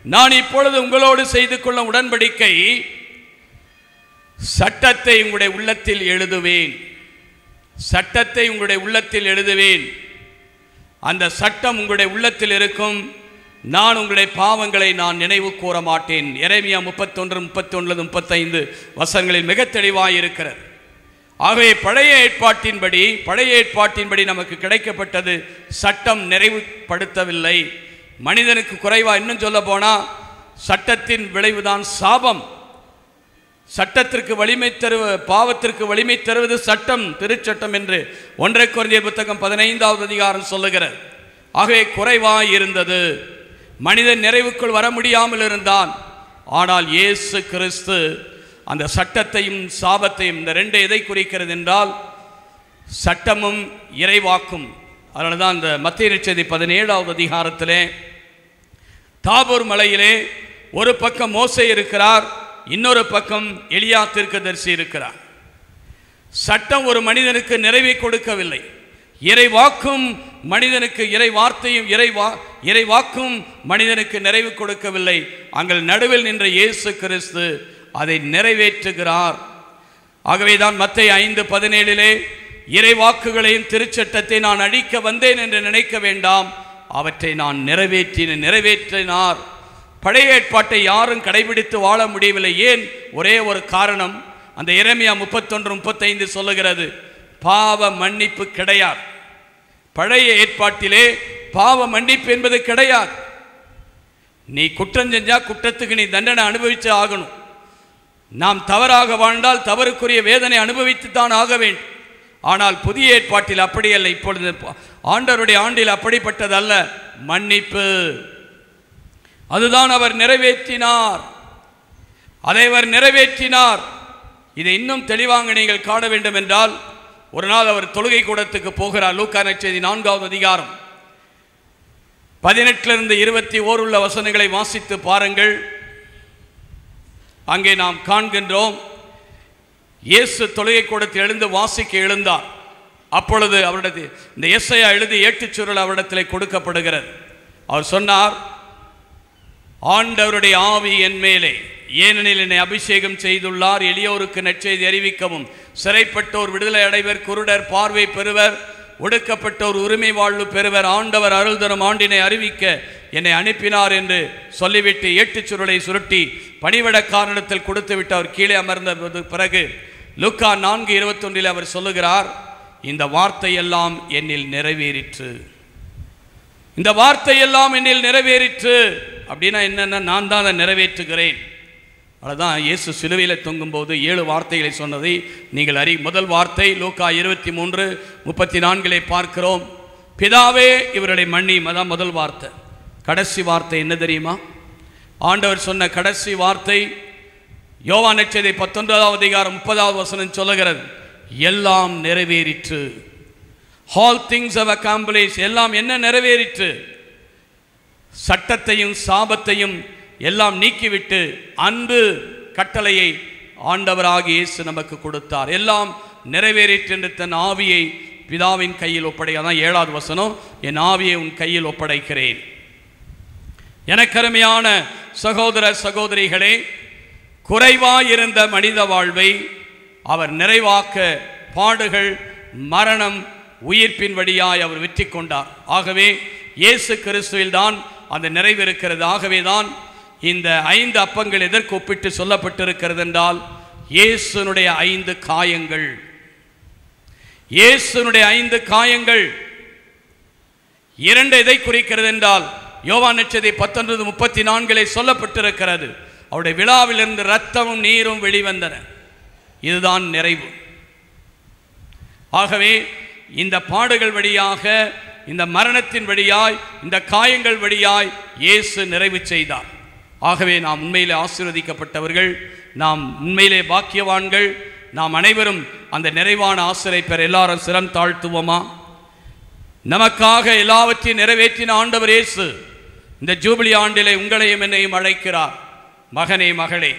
A: நான் இப்பொழுது உங்களோடு செய்து கொள்ளும் உடன்படிக்கை சட்டத்தை உங்களுடைய உள்ளத்தில் எழுதுவேன், சட்டத்தை உங்களுடைய உள்ளத்தில் எழுதுவேன். அந்த சட்டம் உங்களுடைய உள்ளத்தில் இருக்கும். நான் உங்களுடைய பாவங்களை நான் நினைவு கூற மாட்டேன். எரேமியா 31, 31, 35 வசனங்களில் மிக தெளிவாக இருக்கிறது. ஆகவே பழைய ஏற்பாட்டின்படி நமக்கு கிடைக்கப்பட்டது சட்டம் நிறைவுபடுத்தவில்லை. மனிதனுக்கு குறைவா, இன்னும் சொல்ல போனால் சட்டத்தின் விளைவுதான் சாபம். சட்டத்திற்கு வலிமை தருவது, பாவத்திற்கு வலிமை தருவது சட்டம், திருச்சட்டம் என்று 1 கொரிந்தியர் புத்தகம் 15வது அதிகாரம் சொல்லுகிறது. ஆகவே குறைவாய் இருந்தது, மனிதன் நிறைவுக்குள் வர முடியாமல் இருந்தான். ஆனால் இயேசு கிறிஸ்து அந்த சட்டத்தையும் சாபத்தையும், இந்த 2 எதை குறிக்கிறது என்றால் சட்டமும் இறைவாக்கும். அதனால தான் இந்த மத்தேயு நற்செய்தி 17வது அதிகாரத்திலே தாபோர் மலையிலே ஒரு பக்கம் மோசே இருக்கிறார், இன்னொரு பக்கம் எலியா தீர்க்கதரிசி இருக்கிறார். சட்டம் ஒரு மனிதனுக்கு நிறைவை கொடுக்கவில்லை, இறைவாக்கும் மனிதனுக்கு, இறைவாக்கும் மனிதனுக்கு நிறைவு கொடுக்கவில்லை. அங்கள் நடுவில் நின்ற இயேசு கிறிஸ்து அதை நிறைவேற்றுகிறார். ஆகவேதான் மத்தேயு 5:17 இறைவாக்குகளையும் திருச்சட்டத்தை நான் அழிக்க வந்தேன் என்று நினைக்க வேண்டாம், அவற்றை நான் நிறைவேற்றினார். பழைய ஏற்பாட்டை யாரும் கடைபிடித்து வாழ முடியவில்லை. ஏன்? ஒரே ஒரு காரணம். அந்த எரேமியா 31, 35 சொல்லுகிறது, பாவ மன்னிப்பு கிடையாது. பழைய ஏற்பாட்டிலே பாவ மன்னிப்பு என்பது கிடையாது. நீ குற்றம் செஞ்சா குற்றத்துக்கு நீ தண்டனை அனுபவிச்சு ஆகணும். நாம் தவறாக வாழ்ந்தால் தவறுக்குரிய வேதனை அனுபவித்து தான் ஆக வேண்டும். ஆனால் புதிய ஏற்பாட்டில் அப்படி அல்ல. இப்பொழுது ஆண்டவருடைய ஆண்டில் அப்படிப்பட்டதல்ல. மன்னிப்பு, அதுதான் அவர் நிறைவேற்றினார். அதை அவர் நிறைவேற்றினார். இதை இன்னும் தெளிவாக நீங்கள் காண வேண்டும் என்றால், ஒரு நாள் அவர் தொழுகை கூடத்துக்கு போகிறார். லூக்கா நற்செய்தி 4வது அதிகாரம் 18 - 21 உள்ள வசனங்களை வாசித்து பாருங்கள். அங்கே நாம் காண்கின்றோம், இயேசு தொழுகை கூடத்தில் எழுந்து வாசிக்க எழுந்தார். அப்பொழுது அவரிடத்தில் இந்த எஸ்ஐயா எழுதி ஏட்டுச்சுருள் அவரிடத்தில் கொடுக்கப்படுகிறது. அவர் சொன்னார், ஆண்டவருடைய ஆவி என் மேலே, ஏனெனில் என்னை அபிஷேகம் செய்துள்ளார், எளியோருக்கு நற்செய்தி அறிவிக்கவும், சிறைப்பட்டோர் விடுதலை அடைவர், குருடர் பார்வை பெறுவர், ஒடுக்கப்பட்டோர் உரிமை வாழ்வு பெறுவர், ஆண்டவர் அருள் தரும் ஆண்டினை அறிவிக்க என்னை அனுப்பினார் என்று சொல்லிவிட்டு ஏட்டுச்சுருளை சுருட்டி பணிவிடக்காரனிடத்தில் கொடுத்து விட்டு அவர் கீழே அமர்ந்த பிறகு லூக்கா 4:21 அவர் சொல்லுகிறார், இந்த வார்த்தையெல்லாம் என்னில் நிறைவேறிற்று. இந்த வார்த்தையெல்லாம் என்னில் நிறைவேறிற்று. அப்படின்னா என்னென்ன? நான் தான் அதை நிறைவேற்றுகிறேன். அதுதான் இயேசு சிலுவையில் தொங்கும்போது 7 வார்த்தைகளை சொன்னதை நீங்கள் முதல் வார்த்தை லூக்கா 23:34 பார்க்கிறோம், பிதாவே இவருடைய மன்னியும். அதான் முதல் வார்த்தை. கடைசி வார்த்தை என்ன தெரியுமா? ஆண்டவர் சொன்ன கடைசி வார்த்தை யோவான் நற்செய்தி 19வது அதிகாரம் 30வது வசனம் சொல்லுகிறது, எல்லாம் நிறைவேறிற்று. All things have accomplished. எல்லாம் என்ன நிறைவேறிற்று? சட்டத்தையும் சாபத்தையும் எல்லாம் நீக்கிவிட்டு அன்பு கட்டளையை ஆண்டவராகிய இயேசு நமக்கு கொடுத்தார். எல்லாம் நிறைவேறிற்று என்று தன் ஆவியை பிதாவின் கையில் அதான் 7வது வசனம், என் ஆவியை உன் கையில் ஒப்படைக்கிறேன். எனக்கருமையான சகோதர சகோதரிகளே, குறைவாயிருந்த மனித வாழ்வை அவர் நிறைவாக்க பாடுகள், மரணம், உயிர்ப்பின் வழியாய் அவர் வெற்றி கொண்டார். ஆகவே இயேசு கிறிஸ்துவில் தான் அந்த நிறைவு இருக்கிறது. ஆகவே தான் இந்த 5 அப்பங்கள் எதற்கு ஒப்பிட்டு சொல்லப்பட்டிருக்கிறது என்றால், இயேசுனுடைய 5 காயங்கள். இயேசுனுடைய 5 காயங்கள் 2 எதை குறிக்கிறது என்றால், யோவான் நற்செய்தி 19:34 சொல்லப்பட்டிருக்கிறது, அவருடைய விழாவிலிருந்து இரத்தமும் நீரும் வெளிவந்தன. இதுதான் நிறைவு. ஆகவே இந்த பாடுகள் வழியாக, இந்த மரணத்தின் வழியாய், இந்த காயங்கள் வழியாய் இயேசு நிறைவு செய்தார். ஆகவே நாம் உண்மையிலே ஆசீர்வதிக்கப்பட்டவர்கள், நாம் உண்மையிலே பாக்கியவான்கள். நாம் அனைவரும் அந்த நிறைவான ஆசிரை பெற எல்லாரும் சிரம் தாழ்த்துவோமா? நமக்காக எல்லாவற்றையும் நிறைவேற்றின ஆண்டவர் இயேசு இந்த ஜூபிலி ஆண்டிலே உங்களையும் என்னையும் அழைக்கிறார். மகனே மகளே,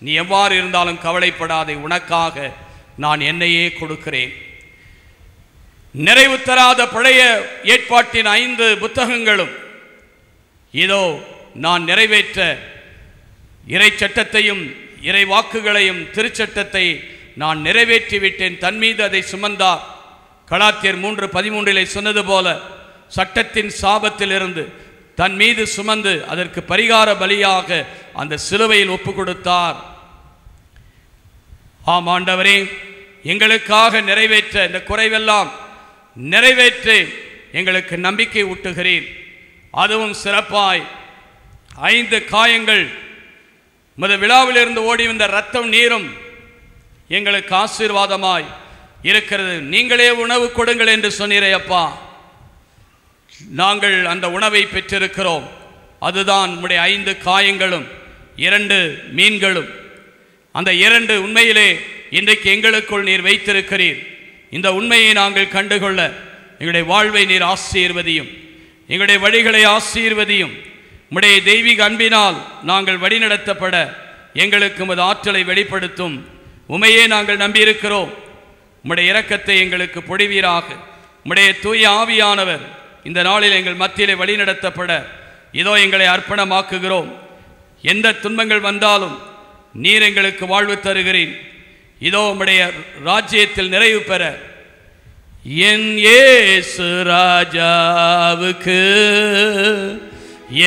A: நீ எவ்வாறு இருந்தாலும் கவலைப்படாதே, உனக்காக நான் என்னையே கொடுக்கிறேன். நிறைவு தராத பழைய ஏற்பாட்டின் 5 புத்தகங்களும் இதோ நான் நிறைவேற்ற இறை சட்டத்தையும் இறை வாக்குகளையும் திருச்சட்டத்தை நான் நிறைவேற்றிவிட்டேன். தன் மீது அதை சுமந்தார். கலாத்தியர் 3:13 சொன்னது போல சட்டத்தின் சாபத்திலிருந்து தன் மீது சுமந்து அதற்கு பரிகார பலியாக அந்த சிலுவையில் ஒப்பு கொடுத்தார். ஆம் ஆண்டவரே, எங்களுக்காக நிறைவேற்ற இந்த குறைவெல்லாம் நிறைவேற்றி எங்களுக்கு நம்பிக்கை ஊட்டுகிறீர். அதுவும் சிறப்பாய் 5 காயங்கள் விழாவிலிருந்து ஓடி வந்த இரத்தம் நீரும் எங்களுக்கு ஆசீர்வாதமாய் இருக்கிறது. நீங்களே உணவு கொடுங்கள் என்று சொன்னீரே அப்பா, நாங்கள் அந்த உணவை பெற்றிருக்கிறோம். அதுதான் உம்முடைய 5 காயங்களும் 2 மீன்களும். அந்த 2 உண்மையிலே இன்றைக்கு எங்களுக்குள் நீர் வைத்திருக்கிறீர். இந்த உண்மையை நாங்கள் கண்டுகொள்ள எங்களுடைய வாழ்வை நீர் ஆசீர்வதியும், எங்களுடைய வழிகளை ஆசீர்வதியும். உம்முடைய தெய்வீக அன்பினால் நாங்கள் வழிநடத்தப்பட எங்களுக்கு உமது ஆற்றலை வெளிப்படுத்தும். உமையே நாங்கள் நம்பியிருக்கிறோம். உம்முடைய இரக்கத்தை எங்களுக்கு பொழிவீராக. உம்முடைய தூய ஆவியானவர் இந்த நாளில் எங்கள் மத்தியிலே வழிநடத்தப்பட இதோ எங்களை அர்ப்பணமாக்குகிறோம். எந்த துன்பங்கள் வந்தாலும் நீர் எங்களுக்கு வாழ்வு தருகிறீர். இதோ உம்முடைய ராஜ்யத்தில் நிறைவு பெற என் இயேசு ராஜாவுக்கு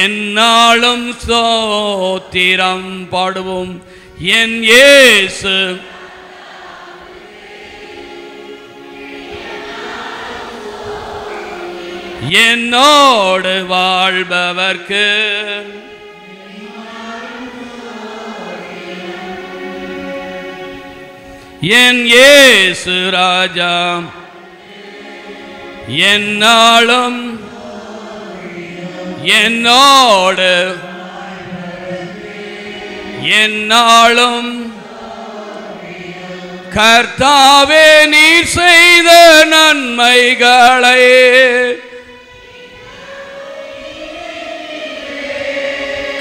A: என்னாலும் ஸ்தோத்திரம் பாடுவோம். என் இயேசு என்னோடு வாழ்பவர்க்கு என் இயேசு ராஜா என்னாலும் என்னோடு என்னாலும் கர்த்தாவே நீர் செய்த நன்மைகளை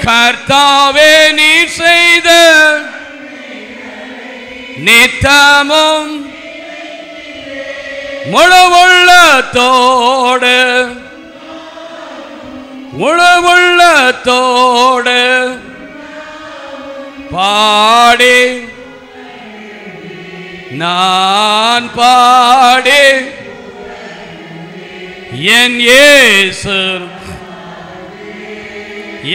A: கர்த்தாவே நீர் செய்த நித்தமும் முழுவுள்ளத்தோடு முழுவுள்ளத்தோடு பாடி நான் பாடி என் இயேசு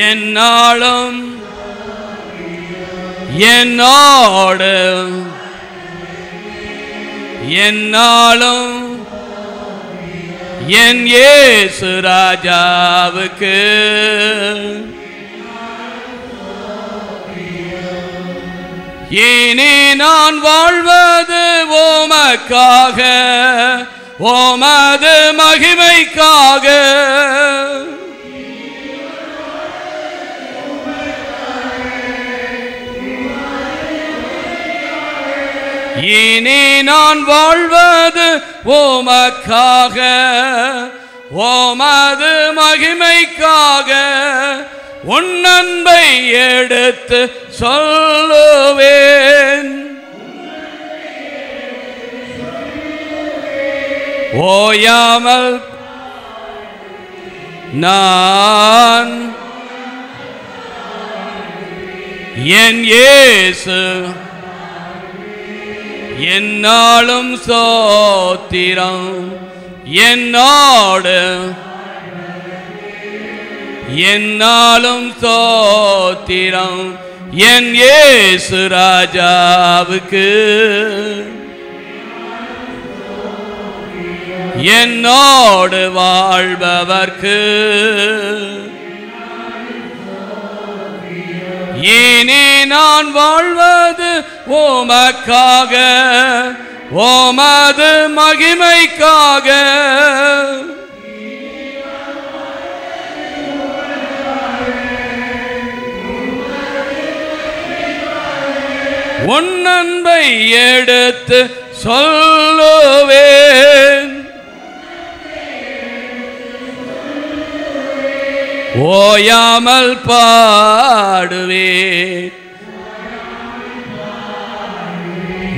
A: என்னாலும் என்னோடு என்னாலும் என் இயேசு ராஜாவுக்கு இனி நான் வாழ்வது உமக்காக உமது மகிமைக்காக இனி நான் வாழ்வது உமக்காக உமது மகிமைக்காக உன் அன்பை எடுத்து சொல்லுவேன். ஓயாமல் நான் என் இயேசு என்னாலும் ஸ்தோத்திரம் என்னோடு என்னாலும் ஸ்தோத்திரம் என் இயேசு ராஜாவுக்கு என்னோடு வாழ்பவர்க்கு இனி நான் வாழ்வது உமக்காக உமது மகிமைக்காக உன் அன்பை எடுத்து சொல்லுவேன். ஓயாமல் பாடுவேன்,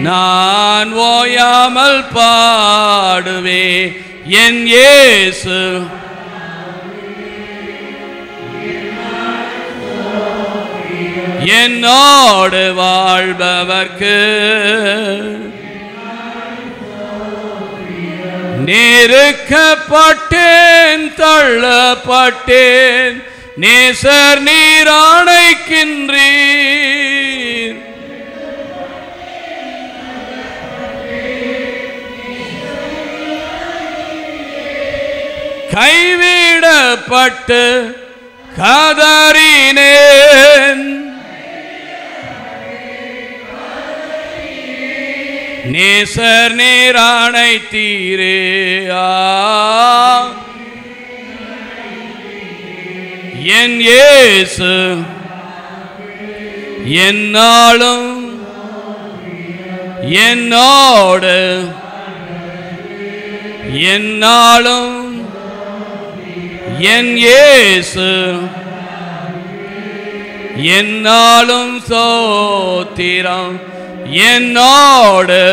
A: நான் ஓயாமல் பாடுவேன் என் இயேசு என்னோடு வாழ்பவர்க்கு நெருக்கப்பட்டேன், தள்ளப்பட்டேன், நேசர் நீர் அணைக்கின்றீர். கைவிடப்பட்டு கதறினேன், நேசர் நீர் அணைத்தீரே. என் இயேசு என்னாலும் என்னோடு என்னாலும் என் இயேசு என்னாலும் சோத்திரம் என்னோடு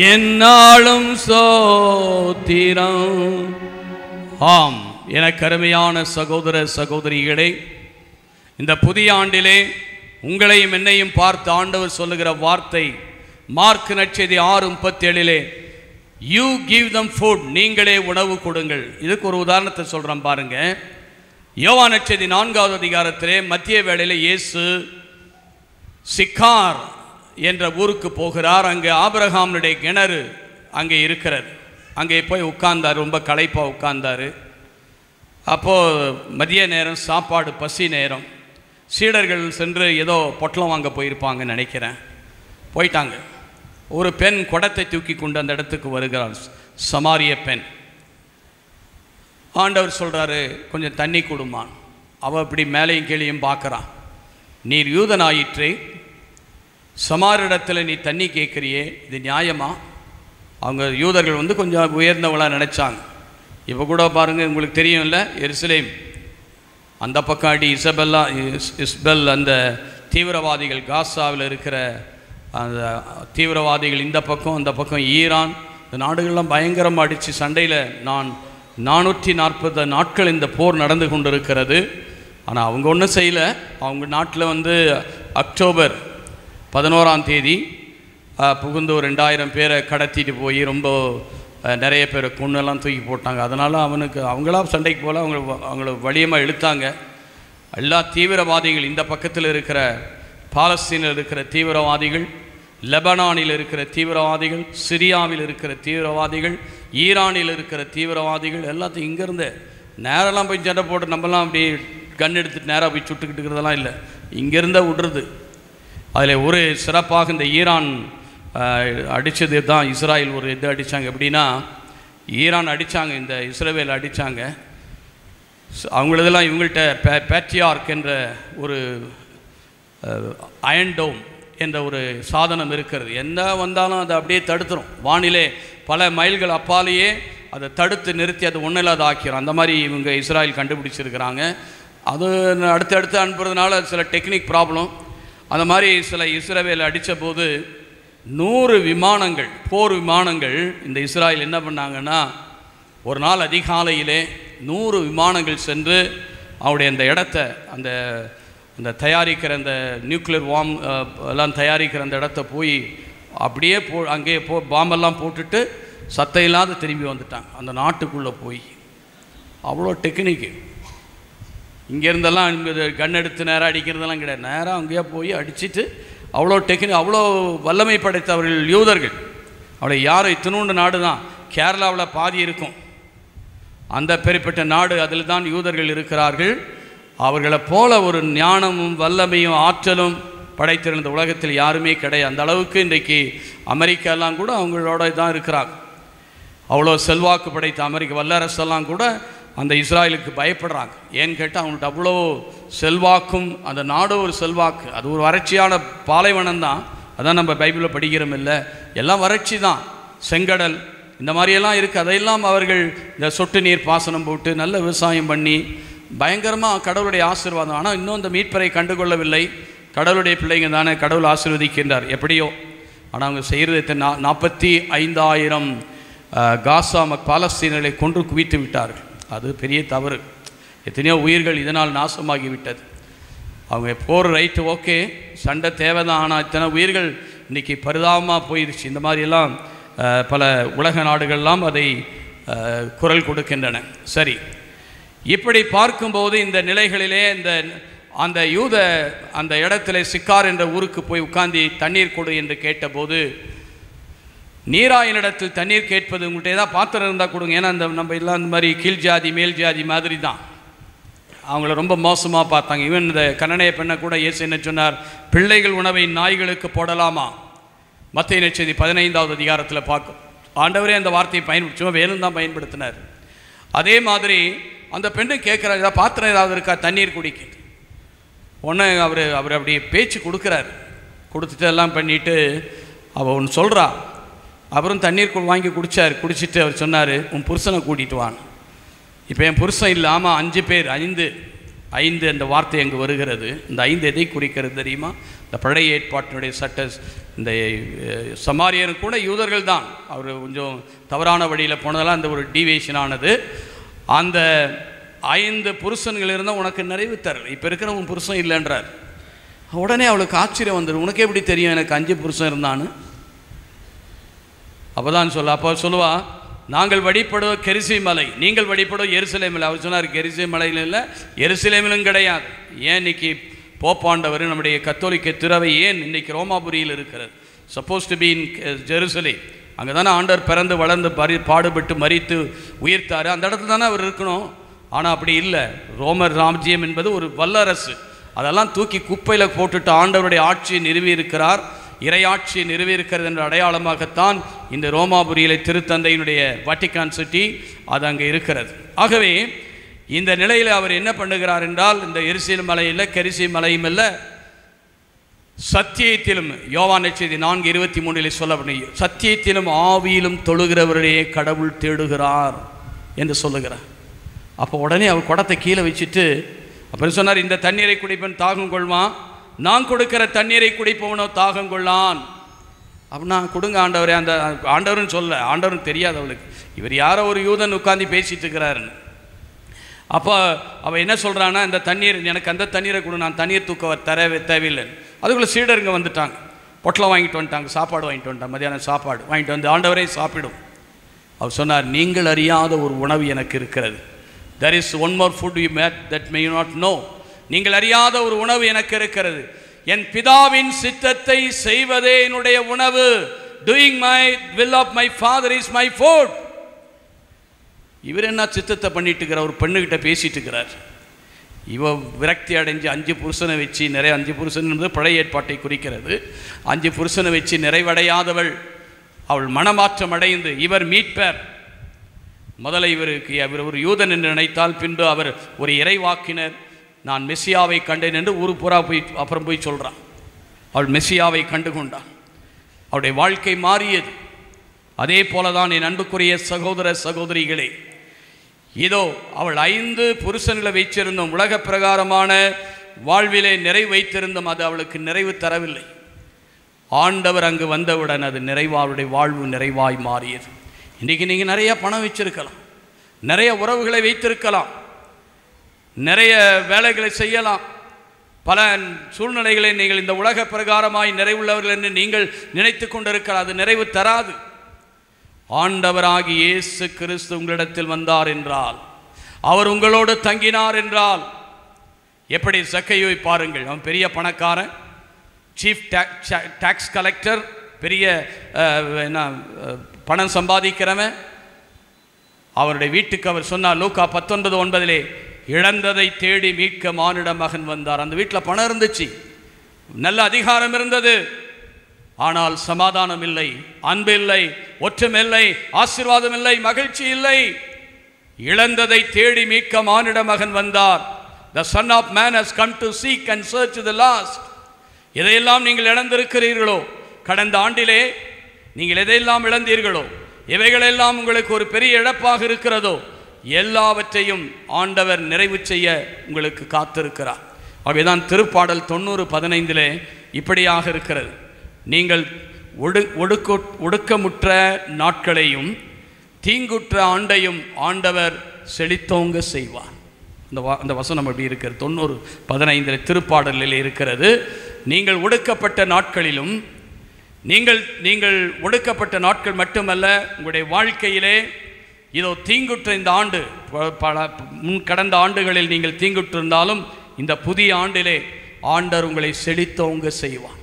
A: என்னாலும் சோத்திரம். ஆம், எனக்கு அருமையான சகோதர சகோதரிகளே, இந்த புதிய ஆண்டிலே உங்களையும் என்னையும் பார்த்து ஆண்டவர் சொல்லுகிற வார்த்தை மார்க் நற்செய்தி 6:37 யூ கிவ் தம் ஃபுட், நீங்களே உணவு கொடுங்கள். இதுக்கு ஒரு உதாரணத்தை சொல்கிறேன் பாருங்க. யோவான் நற்செய்தி 4வது அதிகாரத்திலே மத்திய வேளையில் இயேசு சிக்கார் என்ற ஊருக்கு போகிறார். அங்கே ஆபிரகாமுடைய கிணறு அங்கே இருக்கிறது. அங்கே போய் உட்கார்ந்தார், ரொம்ப களைப்பாக உட்கார்ந்தார். அப்போது மதிய நேரம், சாப்பாடு பசி நேரம். சீடர்கள் சென்று ஏதோ பொட்டலம் வாங்க போயிருப்பாங்கன்னு நினைக்கிறேன். போயிட்டாங்க. ஒரு பெண் குடத்தை தூக்கி கொண்டு அந்த இடத்துக்கு வருகிறார், சமாரிய பெண். ஆண்டவர் சொல்கிறாரு, கொஞ்சம் தண்ணி கொடுமான். அவள் இப்படி மேலையும் கீழையும் பார்க்குறான். நீர் யூதனாயிற்றே, சமாரிடத்தில் நீ தண்ணி கேட்குறியே, இது நியாயமா? அவங்க யூதர்கள் கொஞ்சம் உயர்ந்தவங்களாக நினச்சாங்க. இப்போ கூட பாருங்கள், உங்களுக்கு தெரியும்ல, எருசலேம் அந்த பக்கம் அடி இஸ்பெல் அந்த தீவிரவாதிகள், காசாவில் இருக்கிற அந்த தீவிரவாதிகள் இந்த பக்கம், அந்த பக்கம் ஈரான், இந்த நாடுகள்லாம் பயங்கரமாக அடித்து சண்டையில் 440 நாட்கள் இந்த போர் நடந்து கொண்டு இருக்கிறது. ஆனால் அவங்க ஒன்றும் செய்யலை. அவங்க நாட்டில் அக்டோபர் 11 புகுந்து ஒரு 2000 பேரை கடத்திட்டு போய் ரொம்ப நிறைய பேரை கொன்னெல்லாம் தூக்கி போட்டாங்க. அதனால் அவங்களாம் சண்டைக்கு போல் அவங்கள வலியமாக இழுத்தாங்க. எல்லா தீவிரவாதிகள், இந்த பக்கத்தில் இருக்கிற பாலஸ்தீனில் இருக்கிற தீவிரவாதிகள், லெபனானில் இருக்கிற தீவிரவாதிகள், சிரியாவில் இருக்கிற தீவிரவாதிகள், ஈரானில் இருக்கிற தீவிரவாதிகள் எல்லாத்தையும் இங்கேருந்து நேரெல்லாம் போய் சண்டை போட்டு நம்மலாம் அப்படி கன் எடுத்துகிட்டு நேராக போய் சுட்டுக்கிட்டு இருக்கிறதெல்லாம் இல்லை, இங்கேருந்தே விடுறது. அதில் ஒரு சிறப்பாக இந்த ஈரான் அடித்தது தான். இஸ்ராயல் ஒரு இது அடித்தாங்க. எப்படின்னா, ஈரான் அடித்தாங்க, இந்த இஸ்ரேல் அடித்தாங்க. அவங்களதெல்லாம் இவங்கள்ட்ட பேட்ரியார்க் என்ற ஒரு அயன் டோம் என்ற ஒரு சாதனம் இருக்கிறது. என்ன வந்தாலும் அதை அப்படியே தடுத்துரும். வானிலே பல மைல்கள் அப்பாலேயே அதை தடுத்து நிறுத்தி அதை ஒன்றில்லாத ஆக்கிரும். அந்த மாதிரி இவங்க இஸ்ராயல் கண்டுபிடிச்சிருக்கிறாங்க. அது அடுத்தடுத்து அனுப்புறதுனால சில டெக்னிக் ப்ராப்ளம். அந்த மாதிரி சில இஸ்ரேல் அடித்த போது 100 விமானங்கள், போர் விமானங்கள் இந்த இஸ்ராயல் என்ன பண்ணாங்கன்னா, ஒரு நாள் அதிகாலையிலே 100 விமானங்கள் சென்று அவருடைய அந்த இடத்த, அந்த தயாரிக்கிற அந்த நியூக்ளியர் வாம் எல்லாம் தயாரிக்கிற அந்த இடத்த போய் அப்படியே அங்கேயே பாம்பெல்லாம் போட்டுட்டு சத்தம் இல்லாத திரும்பி வந்துட்டாங்க அந்த நாட்டுக்குள்ளே போய். அவ்வளோ டெக்னிக்கு. இங்கேருந்தெல்லாம் இங்கே கன் எடுத்து நேராக அடிக்கிறதெல்லாம் கிடையாது. நேராக அங்கேயே போய் அடிச்சுட்டு அவ்வளோ டெக்னிக், அவ்வளோ வல்லமை படைத்தவர்கள் யூதர்கள். அவளை யாரும் இத்தினூண்டு நாடு தான், கேரளாவில் பாதி இருக்கும், அந்த பெரியப்பட்ட நாடு, அதில் தான் யூதர்கள் இருக்கிறார்கள். அவர்களை போல ஒரு ஞானமும் வல்லமையும் ஆற்றலும் படைத்திருந்த உலகத்தில் யாருமே கிடையாது. அந்த அளவுக்கு இன்றைக்கு அமெரிக்காலாம் கூட அவங்களோட தான் இருக்கிறாங்க. அவ்வளோ செல்வாக்கு படைத்த அமெரிக்க வல்லரசெல்லாம் கூட அந்த இஸ்ராயலுக்கு பயப்படுறாங்க. ஏன்னு கேட்டால் அவங்கள்ட்ட அவ்வளோ செல்வாக்கும், அந்த நாடு ஒரு செல்வாக்கு. அது ஒரு வறட்சியான பாலைவனம் தான். அதான் நம்ம பைபிளில் படிக்கிறோம் இல்லை, எல்லாம் வறட்சி தான். செங்கடல், இந்த மாதிரியெல்லாம் இருக்குது. அதையெல்லாம் அவர்கள் இந்த சொட்டு நீர் பாசனம் போட்டு நல்ல விவசாயம் பண்ணி பயங்கரமாக கடவுளுடைய ஆசீர்வாதம். ஆனால் இன்னும் இந்த மீட்பரை கண்டுகொள்ளவில்லை. கடவுளுடைய பிள்ளைங்க தானே, கடவுள் ஆசீர்வதிக்கின்றார் எப்படியோ. ஆனால் அவங்க செய்கிறது 45,000 காசா பாலஸ்தீனர்களை கொன்று குவித்து விட்டார்கள். அது பெரிய தவறு. எத்தனையோ உயிர்கள் இதனால் நாசமாகிவிட்டது. அவங்க போர் ரைட்டு ஓகே, சண்டை தேவைதான். ஆனால் இத்தனை உயிர்கள் இன்றைக்கி பரிதாபமாக போயிடுச்சு. இந்த மாதிரியெல்லாம் பல உலக நாடுகள்லாம் அதை குரல் கொடுக்கின்றன. சரி, இப்படி பார்க்கும்போது இந்த நிலைகளிலே அந்த யூத அந்த இடத்துல சிக்கார் என்ற ஊருக்கு போய் உட்கார்ந்து தண்ணீர் கொடு என்று கேட்டபோது, நீராயனிடத்தில் தண்ணீர் கேட்பது உங்கள்கிட்ட ஏதாவது பாத்திரம் இருந்தால் கொடுங்க. ஏன்னா நம்ம எல்லாம் இந்த மாதிரி கீழ் ஜாதி மேல் ஜாதி மாதிரி தான், அவங்கள ரொம்ப மோசமாக பார்த்தாங்க. ஈவன் இந்த கனனைய பெண்ணை கூட இயேசு என்ன சொன்னார், பிள்ளைகள் உணவை நாய்களுக்கு போடலாமா? மத்தேயு நற்செய்தி 15வது அதிகாரத்தில் பார்க்கும். ஆண்டவரே அந்த வார்த்தையை பயன்படுத்துவோம், வேணும் தான் பயன்படுத்தினார். அதே மாதிரி அந்த பெண்ணு கேட்குறாரு, ஏதாவது பாத்திரம் ஏதாவது இருக்கா தண்ணீர் குடிக்க. ஒன்று அவர் அப்படி பேச்சு கொடுக்குறாரு. கொடுத்துட்டு எல்லாம் பண்ணிவிட்டு அவள் ஒன்று சொல்கிறா. அவரும் தண்ணீர் வாங்கி குடித்தார். குடிச்சிட்டு அவர் சொன்னார், உன் புருஷனை கூட்டிகிட்டு வான்னு. இப்போ என் புருஷன் இல்லை. ஆமாம், 5 பேர், 5 அந்த வார்த்தை அங்கே வருகிறது. இந்த 5 எதை குறிக்கிறது தெரியுமா? இந்த பழைய ஏற்பாட்டினுடைய இந்த சமாரியர் கூட யூதர்கள் தான். அவர் கொஞ்சம் தவறான வழியில் போனதெல்லாம் அந்த ஒரு டீவியேஷன் ஆனது. அந்த 5 புருஷன்கள் இருந்தால் உனக்கு நிறைவு தரல. இப்போ இருக்கிற உன் புருஷன் இல்லைன்றார். உடனே அவளுக்கு ஆச்சரியம் வந்துடும், உனக்கு எப்படி தெரியும் எனக்கு 5 புருஷன் இருந்தான்னு? அப்போ தான் அப்போ சொல்லுவா, நாங்கள் வழிபடுவோம் கெரிசி மலை, நீங்கள் வழிபடுவோம் எருசலேமில். அவர் சொன்னார், கெரிசி மலையில் இல்லை, எருசலேமிலும் கிடையாது. ஏன் இன்னைக்கு போப்பாண்டவர் நம்முடைய கத்தோலிக்க திறவை ஏன் இன்னைக்கு ரோமாபுரியில் இருக்கிறது? Suppose to be in Jerusalem. அங்கே தானே ஆண்டவர் பிறந்து வளர்ந்து பாடுபட்டு மரித்து உயிர்த்தார். அந்த இடத்துல தானே அவர் இருக்கணும். ஆனால் அப்படி இல்லை. ரோமர் ராஜ்யம் என்பது ஒரு வல்லரசு. அதெல்லாம் தூக்கி குப்பையில் போட்டுட்டு ஆண்டவருடைய ஆட்சியை நிறுவி இருக்கிறார். இறையாட்சியை நிறுவியிருக்கிறது என்ற அடையாளமாகத்தான் இந்த ரோமாபுரியிலே திருத்தந்தையினுடைய வாட்டிக்கான் சிட்டி அது அங்கே இருக்கிறது. ஆகவே இந்த நிலையில் அவர் என்ன பண்ணுகிறார் என்றால், இந்த எருசலேம் மலை இல்லை, கெரிசி மலையும் இல்லை, சத்தியத்திலும் யோவான் நற்செய்தி 4:23 சொல்லப்படும், சத்தியத்திலும் ஆவியிலும் தொழுகிறவரையே கடவுள் தேடுகிறார் என்று சொல்லுகிறார். அப்போ உடனே அவர் குடத்தை கீழே வச்சுட்டு அப்புறம் சொன்னார், இந்த தண்ணீரை குடிப்பேன் தாகம் கொள்வான், நான் கொடுக்கிற தண்ணீரை குடிப்பவனோ தாகம் கொள்ளான். அப்படின்னா கொடுங்க ஆண்டவரே. அந்த ஆண்டவர்னு சொல்ல, ஆண்டவர்னு தெரியாது அவளுக்கு, இவர் யாரோ ஒரு யூதன் உட்காந்து பேசிட்டு இருக்கிறாருன்னு. அப்போ அவள் என்ன சொல்கிறான்னா, இந்த தண்ணீர் எனக்கு அந்த தண்ணீரை கொடு, நான் தண்ணீர் தூக்க தேவையில்லை. அதுக்குள்ளே சீடருங்க வந்துட்டாங்க, பொட்டலம் வாங்கிட்டு வந்துட்டாங்க, சாப்பாடு வாங்கிட்டு வந்துட்டாங்க, மதியானம் சாப்பாடு வாங்கிட்டு வந்து ஆண்டவரே சாப்பிடும். அவர் சொன்னார், நீங்கள் அறியாத ஒரு உணவு எனக்கு இருக்கிறது. there is one more food you met that may you not know. நீங்கள் அறியாத ஒரு உணவு எனக்கு இருக்கிறது. என் பிதாவின் சித்தத்தை செய்வதே என்னுடைய உணவு. doing my will of my father is my food. இவர் என்ன சித்தத்தை பண்ணிட்டு இருக்கிறார்? ஒரு பெண்ணுகிட்ட பேசிட்டு இருக்கிறார். இவ விரக்தி அடைஞ்சு 5 புருஷனை வச்சு 5 புருஷன் என்பது பழைய ஏற்பாட்டை குறிக்கிறது. 5 புருஷனை வச்சு நிறைவடையாதவள், அவள் மனமாற்றம் அடைந்து இவர் மீட்பர். முதல்ல இவர் ஒரு யூதன் என்று நினைத்தால், பின்பு அவர் ஒரு இறைவாக்கினர், நான் மெசியாவை கண்டேன் என்று ஊரு பூரா அப்புறம் போய் சொல்கிறான். அவள் மெசியாவை கண்டு கொண்டாள். அவளுடைய வாழ்க்கை மாறியது. அதே போல தான் என் அன்புக்குரிய சகோதர சகோதரிகளே, இதோ அவள் 5 புருஷன்களை வைத்திருந்தோம், உலக பிரகாரமான வாழ்விலே நிறைவு வைத்திருந்தோம். அது அவளுக்கு நிறைவு தரவில்லை. ஆண்டவர் அங்கு வந்தவுடன் அது அவளுடைய வாழ்வு நிறைவாய் மாறியது. இன்றைக்கி நீங்கள் நிறைய பணம் வச்சிருக்கலாம், நிறைய உறவுகளை வைத்திருக்கலாம், நிறைய வேலைகளை செய்யலாம், பல சூழ்நிலைகளை நீங்கள் இந்த உலக பிரகாரமாய் நிறைவுள்ளவர்கள் என்று நீங்கள் நினைத்து கொண்டிருக்கலாம். அது நிறைவு தராது. ஆண்டவராகி இயேசு கிறிஸ்து உங்களிடத்தில் வந்தார் என்றால், அவர் உங்களோடு தங்கினார் என்றால், எப்படி சக்கையோய் பாருங்கள், அவன் பெரிய பணக்காரன், சீஃப் டாக்ஸ் கலெக்டர், பெரிய பணம் சம்பாதிக்கிறவன். அவருடைய வீட்டுக்கு அவர் சொன்னார், லூக்கா 19:9, இழந்ததை தேடி மீட்க மானிட மகன் வந்தார். அந்த வீட்டில் பணம் இருந்துச்சு, நல்ல அதிகாரம் இருந்தது, ஆனால் சமாதானம் இல்லை, அன்பு இல்லை, ஒற்றுமை இல்லை, ஆசீர்வாதம் இல்லை, மகிழ்ச்சி இல்லை. இழந்ததை தேடி மீட்க மானிட மகன் வந்தார். The Son of Man has come to seek and search the lost. எதையெல்லாம் நீங்கள் இழந்திருக்கிறீர்களோ, கடந்த ஆண்டிலே நீங்கள் எதையெல்லாம் இழந்தீர்களோ, எவைகளெல்லாம் உங்களுக்கு ஒரு பெரிய இழப்பாக இருக்கிறதோ எல்லாவற்றையும் ஆண்டவர் நிறைவு செய்ய உங்களுக்கு காத்திருக்கிறார். ஆகவேதான் திருப்பாடல் 90:15 இப்படியாக இருக்கிறது, நீங்கள் ஒடுக்கமுற்ற நாட்களையும் தீங்குற்ற ஆண்டையும் ஆண்டவர் செழித்தோங்க செய்வார். அந்த வசனம் அப்படி இருக்கிறது. 90:15 திருப்பாடலில் இருக்கிறது. நீங்கள் ஒடுக்கப்பட்ட நாட்களிலும், நீங்கள் ஒடுக்கப்பட்ட நாட்கள் மட்டுமல்ல, உங்களுடைய வாழ்க்கையிலே இதோ தீங்குற்ற இந்த ஆண்டு, கடந்த ஆண்டுகளில் நீங்கள் தீங்குற்றிருந்தாலும் இந்த புதிய ஆண்டிலே ஆண்டவர் உங்களை செழித்தோங்க செய்வார்.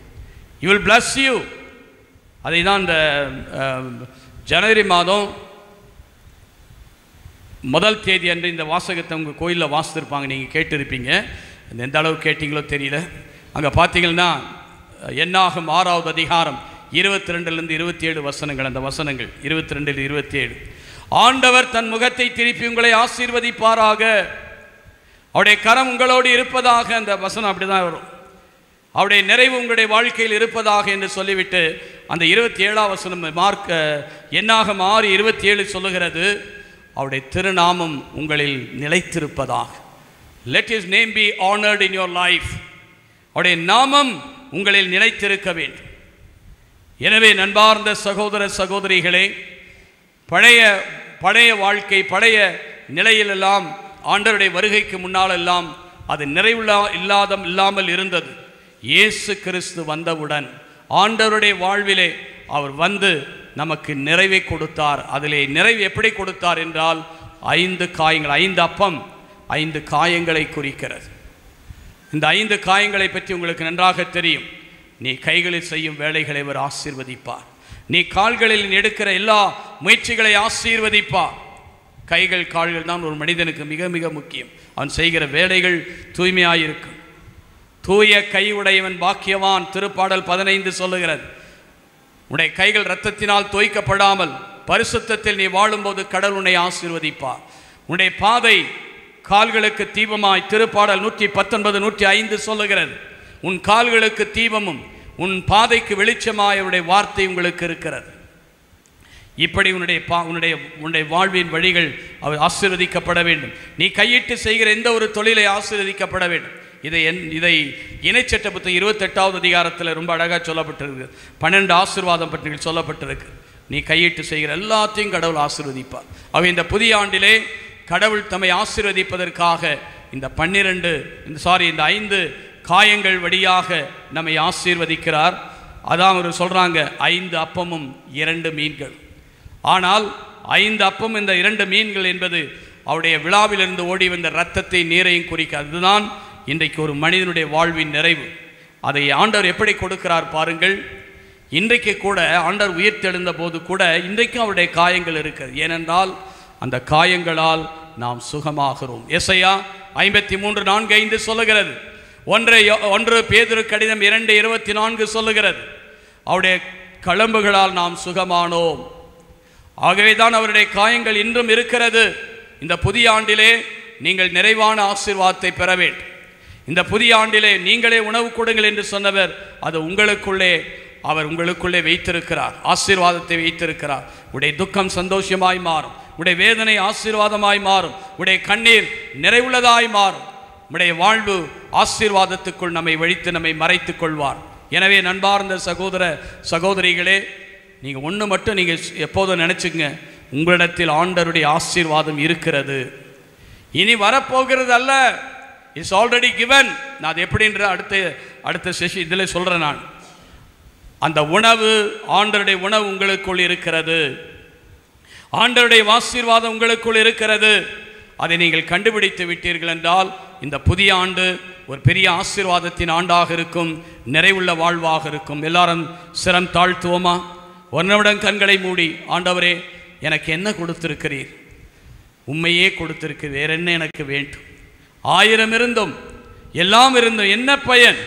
A: He will bless you. அதை தான் இந்த ஜனவரி மாதம் 1 தேதி அன்று இந்த வாசகத்தை உங்கள் கோயிலில் வாசித்திருப்பாங்க, நீங்கள் கேட்டிருப்பீங்க. எந்த அளவு கேட்டிங்களோ தெரியல. அங்கே பார்த்தீங்கன்னா என்னாகும் 6வது அதிகாரம் 22 27 வசனங்கள். அந்த வசனங்கள் 22 27, ஆண்டவர் தன் முகத்தை திருப்பி உங்களை ஆசீர்வதிப்பாராக, அவருடைய கரம் உங்களோடு இருப்பதாக. அந்த வசனம் அப்படி தான் வரும். அவருடைய நிறைவு உங்களுடைய வாழ்க்கையில் இருப்பதாக என்று சொல்லிவிட்டு அந்த 27ஆம் வசனம் மார்க் என்னாகும் 6:27 சொல்லுகிறது, அவருடைய திருநாமம் உங்களில் நிலைத்திருப்பதாக. Let his name be honored in your life. அவருடைய நாமம் உங்களில் நிலைத்திருக்க வேண்டும். எனவே நண்பார்ந்த சகோதர சகோதரிகளே, பழைய வாழ்க்கை, பழைய நிலையிலெல்லாம் ஆண்டவருடைய வருகைக்கு முன்னாலெல்லாம் அது இல்லாமல் இருந்தது. இயேசு கிறிஸ்து வந்தவுடன் ஆண்டவருடைய வாழ்விலே அவர் வந்து நமக்கு நிறைவை கொடுத்தார். அதிலே நிறைவு எப்படி கொடுத்தார் என்றால் 5 காயங்கள், 5 அப்பம் 5 காயங்களை குறிக்கிறது. இந்த 5 காயங்களை பற்றி உங்களுக்கு நன்றாக தெரியும். நீ கைகளில் செய்யும் வேலைகளை அவர் ஆசீர்வதிப்பார். நீ கால்களில் எடுக்கிற எல்லா முயற்சிகளை ஆசீர்வதிப்பார். கைகள் கால்கள் தான் ஒரு மனிதனுக்கு மிக மிக முக்கியம். அவன் செய்கிற வேலைகள் தூய்மையாயிருக்கும். தூய கை உடையவன் பாக்கியவான். திருப்பாடல் 15 சொல்லுகிறது, உன்னுடைய கைகள் இரத்தத்தினால் தோய்க்கப்படாமல் பரிசுத்தத்தில் நீ வாழும்போது கடவுள் உன்னை ஆசீர்வதிப்பார். உன்னுடைய பாதை கால்களுக்கு தீபமாய். திருப்பாடல் 119 105 சொல்லுகிறது, உன் கால்களுக்கு தீபமும் உன் பாதைக்கு வெளிச்சமாய் அவருடைய வார்த்தை உங்களுக்கு இருக்கிறது. இப்படி உன்னுடைய வாழ்வின் வழிகள் அவர் ஆசீர்வதிக்கப்பட வேண்டும். நீ கையிட்டு செய்கிற எந்த ஒரு தொழிலை ஆசீர்வதிக்கப்பட வேண்டும். இதை இணைச்சட்ட புத்தகம் 28வது அதிகாரத்தில் ரொம்ப அழகாக சொல்லப்பட்டிருக்கு. 12 ஆசீர்வாதம் பற்றி சொல்லப்பட்டிருக்கு. நீ கையிட்டு செய்கிற எல்லாத்தையும் கடவுள் ஆசீர்வதிப்பார். அவை இந்த புதிய ஆண்டிலே கடவுள் தம்மை ஆசீர்வதிப்பதற்காக இந்த 5 காயங்கள் வழியாக நம்மை ஆசீர்வதிக்கிறார். அதான் அவர் சொல்கிறாங்க, 5 அப்பமும் 2 மீன்கள். ஆனால் 5 அப்பம் இந்த 2 மீன்கள் என்பது அவருடைய விழாவிலிருந்து ஓடி வந்த இரத்தத்தை நீரையும் குறிக்க. அதுதான் இன்றைக்கு ஒரு மனிதனுடைய வாழ்வின் நிறைவு. அதை ஆண்டவர் எப்படி கொடுக்கிறார் பாருங்கள். இன்றைக்கு கூட ஆண்டவர் உயிர்த்தெழுந்த போது கூட இன்றைக்கும் அவருடைய காயங்கள் இருக்கிறது. ஏனென்றால் அந்த காயங்களால் நாம் சுகமாகிறோம். எசையா 53:4-5 சொல்லுகிறது. 1 பேதுரு கடிதம் 2:24 சொல்லுகிறது, அவருடைய களம்புகளால் நாம் சுகமானோம். ஆகவே தான் அவருடைய காயங்கள் இன்றும் இருக்கிறது. இந்த புதிய ஆண்டிலே நீங்கள் நிறைவான ஆசீர்வாதத்தை பெற வேண்டும். இந்த புதிய ஆண்டிலே நீங்களே உணவு கொடுங்கள் என்று சொன்னவர் அது அவர் உங்களுக்குள்ளே வைத்திருக்கிறார். ஆசீர்வாதத்தை வைத்திருக்கிறார். உடைய துக்கம் சந்தோஷமாய் மாறும். உடைய வேதனை ஆசீர்வாதமாய் மாறும். உடைய கண்ணீர் நிறைவுள்ளதாய் மாறும். உடைய வாழ்வு ஆசீர்வாதத்துக்குள் நம்மை வழித்து நம்மை மறைத்து கொள்வார். எனவே நண்பார்ந்த சகோதர சகோதரிகளே, நீங்கள் ஒன்று மட்டும் நீங்கள் எப்போதும் நினச்சிங்க, உங்களிடத்தில் ஆண்டவருடைய ஆசீர்வாதம் இருக்கிறது. இனி வரப்போகிறது அல்ல, இட்ஸ் ஆல்ரெடி கிவன். நான் அது எப்படின்ற அடுத்த செஷன் இதில் சொல்கிறேன். நான் அந்த உணவு, ஆண்டவருடைய உணவு உங்களுக்குள் இருக்கிறது. ஆண்டவருடைய ஆசீர்வாதம் உங்களுக்குள் இருக்கிறது. அதை நீங்கள் கண்டுபிடித்து விட்டீர்கள் என்றால் இந்த புதிய ஆண்டு ஒரு பெரிய ஆசீர்வாதத்தின் ஆண்டாக இருக்கும். நிறைவுள்ள வாழ்வாக இருக்கும். எல்லாரும் சிரம் தாழ்த்துவோமா? ஒரு நிமிடம் கண்களை மூடி, ஆண்டவரே எனக்கு என்ன கொடுத்திருக்கிறீர்? உண்மையே கொடுத்திருக்கு, வேற என்ன எனக்கு வேண்டும்? 1000 இருந்தும் எல்லாம் இருந்தும் என்ன பயன்?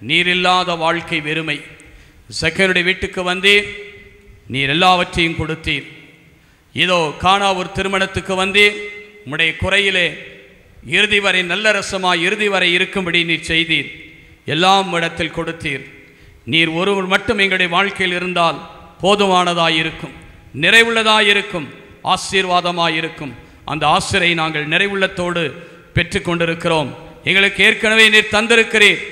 A: நீர் இல்லாத வாழ்க்கை வெறுமை. சக்கருடைய வீட்டுக்கு வந்தீர், நீர் எல்லாவற்றையும் கொடுத்தீர். இதோ காணா ஒரு திருமணத்துக்கு வந்தீர், உம்முடைய குறையிலே இறுதி வரை நல்ல ரசமாய் இறுதி வரை இருக்கும்படி நீர் செய்தீர். எல்லாம் இடத்தில் கொடுத்தீர். நீர் ஒருவர் மட்டும் எங்களுடைய வாழ்க்கையில் இருந்தால் போதுமானதாய் இருக்கும். நிறைவுள்ளதாயிருக்கும், ஆசீர்வாதமாயிருக்கும். அந்த ஆசிரை நாங்கள் நிறைவுள்ளத்தோடு பெற்று கொண்டிருக்கிறோம். எங்களுக்கு ஏற்கனவே நீர் தந்திருக்கிறீர்.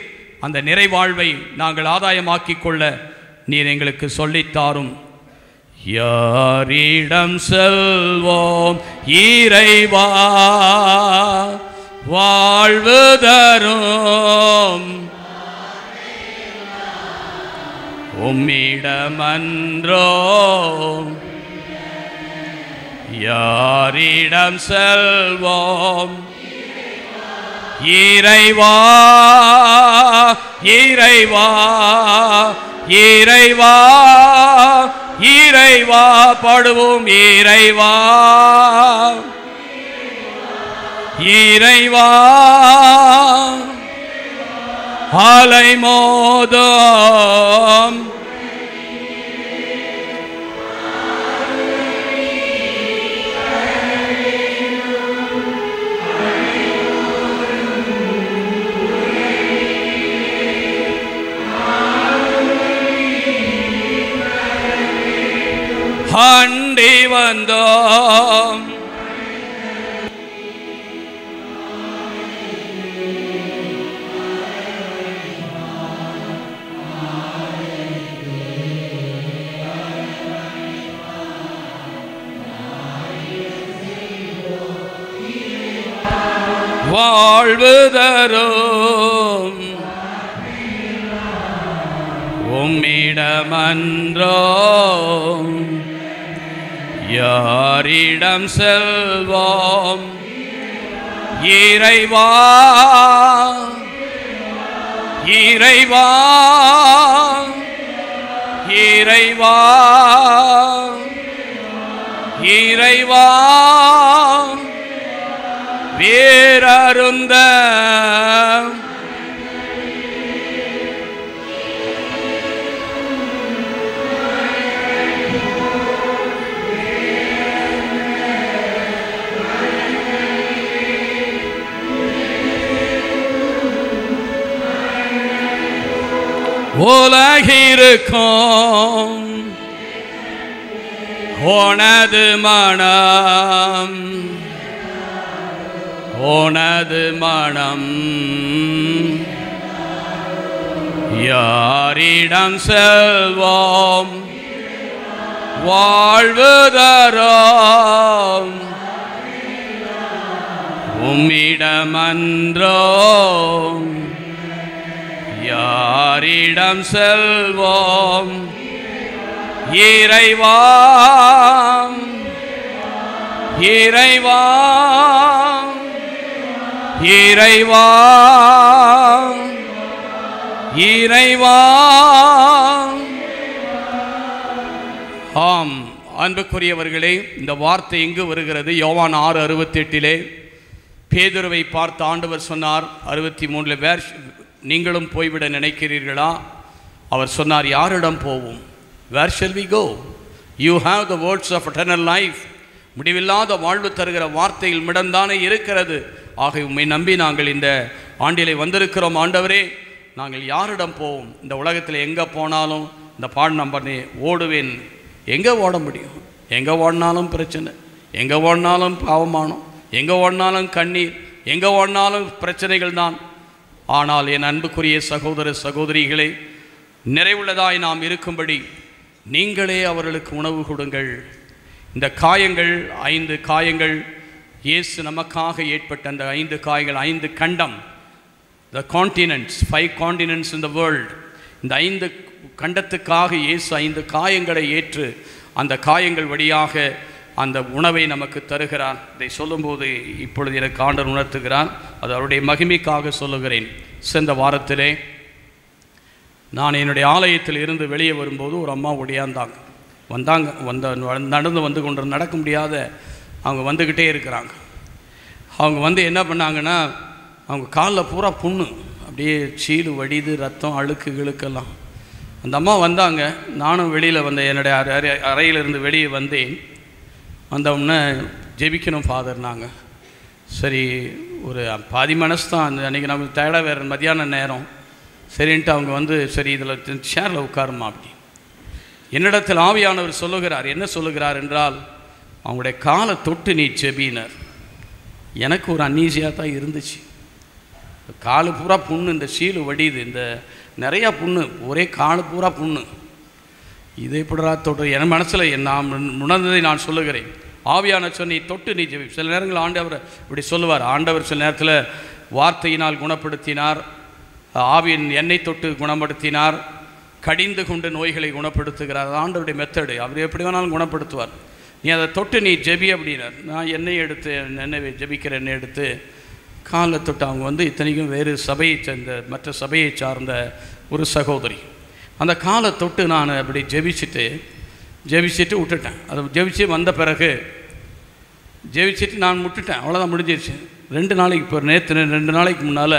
A: அந்த நிறைவாழ்வை நாங்கள் ஆதாயமாக்கிக் கொள்ள நீர் எங்களுக்கு சொல்லித்தாரும். யாரிடம் செல்வோம் இறைவா, வாழ்வு தரும் உம்மிடமன்றோ. யாரிடம் செல்வோம் இறைவா, இறைவா, இறைவா, இறைவா, பாடுவோம். இறைவா, இறைவா, அலைமோதும் அண்டி வந்தோம். வாழ்வு தரும் உம்மிடமன்றோ. யாரிடம் செல்வோம் இறைவா, இறைவா, இறைவா, இறைவா, வேறருந்த உலகிருக்கும் உனது மனம், உனது மனம். யாரிடம் செல்வோம் வாழ்வு தரும் உம்மிடமன்றோ. யாரிடம் செல்வோம் இறைவா, இறைவா, இறைவா, இறைவா. ஆம் அன்புக்குரியவர்களே, இந்த வார்த்தை எங்கு வருகிறது? யோவான் 6:68 பேதுருவை பார்த்து ஆண்டவர் சொன்னார். 63 நீங்களும் போய்விட நினைக்கிறீர்களா? அவர் சொன்னார், யாரிடம் போவோம்? Where shall we go? You have the words of eternal life. முடிவில்லாத வாழ்வு தருகிற வார்த்தையில் மிடம்தானே இருக்கிறது. ஆக உம்மை நம்பி நாங்கள் இந்த ஆண்டிலே வந்திருக்கிறோம். ஆண்டவரே, நாங்கள் யாரிடம் போவோம்? இந்த உலகத்தில் எங்கே போனாலும் இந்த பாடு நம்பனே ஓடுவேன். எங்கே ஓட முடியும்? எங்கே ஓடினாலும் பிரச்சனை, எங்கே ஓடினாலும் பாவமானம், எங்கே ஓடினாலும் கண்ணீர், எங்கே ஓடினாலும் பிரச்சனைகள் தான். ஆனால் என் அன்புக்குரிய சகோதர சகோதரிகளே, நிறைவுள்ளதாய் நாம் இருக்கும்படி நீங்களே அவர்களுக்கு உணவு கொடுங்கள். இந்த காயங்கள் 5 காயங்கள் இயேசு நமக்காக ஏற்பட்ட அந்த 5 காயங்கள், 5 கண்டம், the continents, 5 continents in the world. இந்த 5 கண்டத்துக்காக இயேசு 5 காயங்களை ஏற்று அந்த காயங்கள் வழியாக அந்த உணவை நமக்கு தருகிறார். இதை சொல்லும்போது இப்பொழுது எனக்கு ஆண்டவர் உணர்த்துகிறார். அது அவருடைய மகிமைக்காக சொல்லுகிறேன். சென்ற வாரத்திலே நான் என்னுடைய ஆலயத்தில் இருந்து வெளியே வரும்போது ஒரு அம்மா நடந்து வந்து கொண்டு நடக்க முடியாத அவங்க வந்துக்கிட்டே இருக்கிறாங்க. அவங்க வந்து என்ன பண்ணாங்கன்னா, அவங்க காலில் பூரா புண்ணு, அப்படியே சீடு வடிது, ரத்தம், அழுக்கு கிழுக்கெல்லாம். அந்த அம்மா வந்தாங்க. நானும் வெளியில் வந்தேன், என்னுடைய அறையிலிருந்து வெளியே வந்தேன். வந்தவுடனே ஜெபிக்கணும் ஃபாதர். நாங்கள் சரி ஒரு பாதி மனசு தான். அன்றைக்கி நமக்கு டயர்டாக வேறு மத்தியான நேரம். சரின்ட்டு அவங்க வந்து சரி இதில் சேரில் உட்காருமா அப்படி என்னிடத்தில் ஆவியானவர் சொல்லுகிறார். என்ன சொல்லுகிறார் என்றால், அவங்களுடைய காலை தொட்டு நீ ஜெபினார். எனக்கு ஒரு அன்னீசியாக தான் இருந்துச்சு. காலு பூரா புண்ணு, இந்த சீலு வடியுது, இந்த நிறையா புண்ணு, ஒரே காலு பூரா புண்ணு. இதை எப்படிரா தொட்டு? என் மனசில் நான் உணர்ந்ததை நான் சொல்லுகிறேன். ஆவியான சொன்ன நீ தொட்டு நீ ஜெபி. சில நேரங்கள் ஆண்டவர் இப்படி சொல்லுவார். ஆண்டவர் சில நேரத்தில் வார்த்தையினால் குணப்படுத்தினார், ஆவியின் எண்ணெய் தொட்டு குணப்படுத்தினார், கடிந்து கொண்டு நோய்களை குணப்படுத்துகிறார். அது ஆண்டவருடைய மெத்தடு. அவர் எப்படி வேணாலும் குணப்படுத்துவார். நீ அதை தொட்டு நீ ஜெபி அப்படின்னார். நான் எண்ணெய் எடுத்து, எண்ணெய் ஜெபிக்கிற எண்ணெய் எடுத்து காலில் தொட்டு, அவங்க இத்தனைக்கும் வேறு சபையை சேர்ந்த, மற்ற சபையை சார்ந்த ஒரு சகோதரி. அந்த காலை தொட்டு நான் அப்படி ஜெபிச்சுட்டு விட்டுட்டேன். அதை ஜெபிச்சு வந்த பிறகு ஜெபிச்சுட்டு நான் விட்டுட்டேன். அவ்வளோதான், முடிஞ்சிருச்சு. 2 நாளைக்கு இப்போ நேற்று 2 நாளைக்கு முன்னால்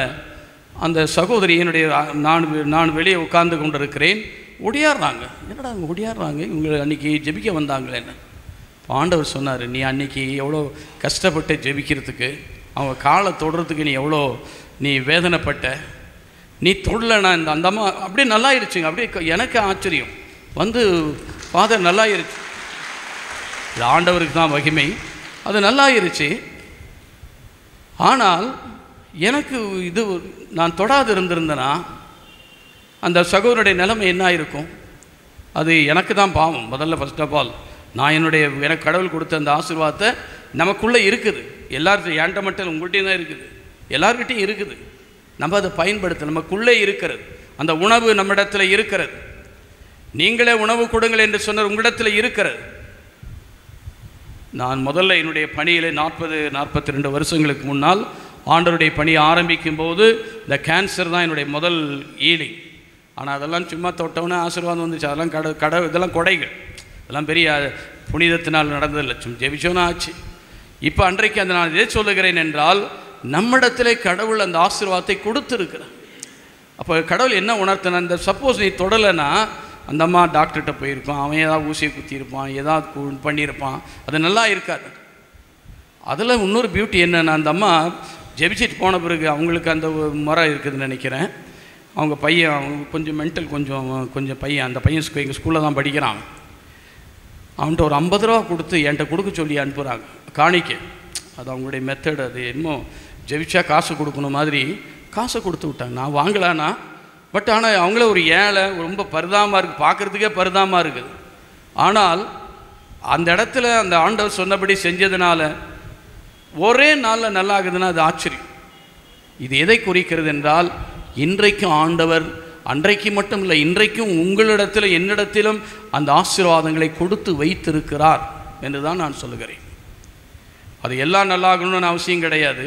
A: அந்த சகோதரி என்னுடைய நான் வெளியே உட்கார்ந்து கொண்டு இருக்கிறேன். ஒடியாடுறாங்க. என்னடா அவங்க ஒடியாடுறாங்க, இவங்க அன்றைக்கி ஜெபிக்க வந்தாங்களேன்னு. ஆண்டவர் சொன்னார், நீ அன்றைக்கி எவ்வளோ கஷ்டப்பட்டு ஜெபிக்கிறதுக்கு, அவங்க காலை தொடுறதுக்கு நீ வேதனைப்பட்ட, நீ தொடலைன்னா அந்த அம்மா அப்படியே நல்லாயிருச்சுங்க. அப்படியே எனக்கு ஆச்சரியம் ஃபாதர் நல்லாயிருச்சு. இது ஆண்டவருக்கு தான் மகிமை. அது நல்லாயிருச்சு. ஆனால் எனக்கு நான் தொடாது இருந்திருந்தேன்னா அந்த சகோதரனுடைய நிலைமை என்ன இருக்கும்? அது எனக்கு தான் பாவம். முதல்ல ஃபர்ஸ்ட் ஆஃப் ஆல் நான் எனக்கு கடவுள் கொடுத்த அந்த ஆசீர்வாதத்தை நமக்குள்ளே இருக்குது. எல்லார்கிட்டையும், ஏன்ட்ட மட்டும் உங்கள்கிட்டையும் தான் இருக்குது, எல்லார்கிட்டையும் இருக்குது. நம்ம அதை பயன்படுத்த, நமக்குள்ளே இருக்கிறது. அந்த உணவு நம்மிடத்தில் இருக்கிறது. நீங்களே உணவு கொடுங்கள் என்று சொன்ன உங்களிடத்தில் இருக்கிறது. நான் முதல்ல என்னுடைய பணியில் 42 வருஷங்களுக்கு முன்னால் ஆண்டவருடைய பணியை ஆரம்பிக்கும் போது இந்த கேன்சர் தான் என்னுடைய முதல் ஈலிங். ஆனால் அதெல்லாம் சும்மா தொட்டவுடனே ஆசீர்வாதம் வந்துச்சு. அதெல்லாம் இதெல்லாம் கொடைகள், இதெல்லாம் பெரிய புனிதத்தினால் நடந்ததில்லை, சும்மா ஜெபிச்சோன்னா ஆச்சு. இப்போ அன்றைக்கு அந்த நான் எதை சொல்லுகிறேன் என்றால், நம்மிடத்திலே கடவுள் அந்த ஆசீர்வாதத்தை கொடுத்துருக்கிறார். அப்போ கடவுள் என்ன உணர்த்தின, இந்த சப்போஸ் நீ தொடலைன்னா அந்த அம்மா டாக்டர்கிட்ட போயிருப்பான், அவன் ஏதாவது ஊசியை குத்தியிருப்பான், ஏதாவது பண்ணியிருப்பான், அது நல்லா இருக்காது. அதில் இன்னொரு பியூட்டி என்னென்னா, அந்த அம்மா ஜெபிச்சிட்டு போன பிறகு அவங்களுக்கு அந்த முறை இருக்குதுன்னு நினைக்கிறேன். அவங்க பையன், அவங்க கொஞ்சம் மென்டல் கொஞ்சம் பையன், அந்த பையன் எங்கள் ஸ்கூலில் தான் படிக்கிறான். அவன்கிட்ட ஒரு 50 ரூபா கொடுத்து என்கிட்ட கொடுக்க சொல்லி அனுப்புகிறாங்க, காணிக்க. அது அவங்களுடைய மெத்தட். அது என்னமோ ஜெபிச்சா காசு கொடுக்கணும் மாதிரி காசை கொடுத்து விட்டாங்க. நான் வாங்கலான்னா, பட் ஆனால் அவங்கள ஒரு ஏழை, ரொம்ப பரிதாபமாக இருக்குது, பார்க்குறதுக்கே பரிதாபமாக இருக்குது. ஆனால் அந்த இடத்துல அந்த ஆண்டவர் சொன்னபடி செஞ்சதுனால ஒரே நாளில் நல்லா ஆகுதுன்னா அது ஆச்சரியம். இது எதை குறிக்கிறது என்றால், இன்றைக்கும் ஆண்டவர், அன்றைக்கு மட்டும் இல்லை, இன்றைக்கும் உங்களிடத்தில் என்னிடத்திலும் அந்த ஆசீர்வாதங்களை கொடுத்து வைத்திருக்கிறார் என்று தான் நான் சொல்லுகிறேன். அது எல்லாம் நல்லாகணும்னு அவசியம் கிடையாது.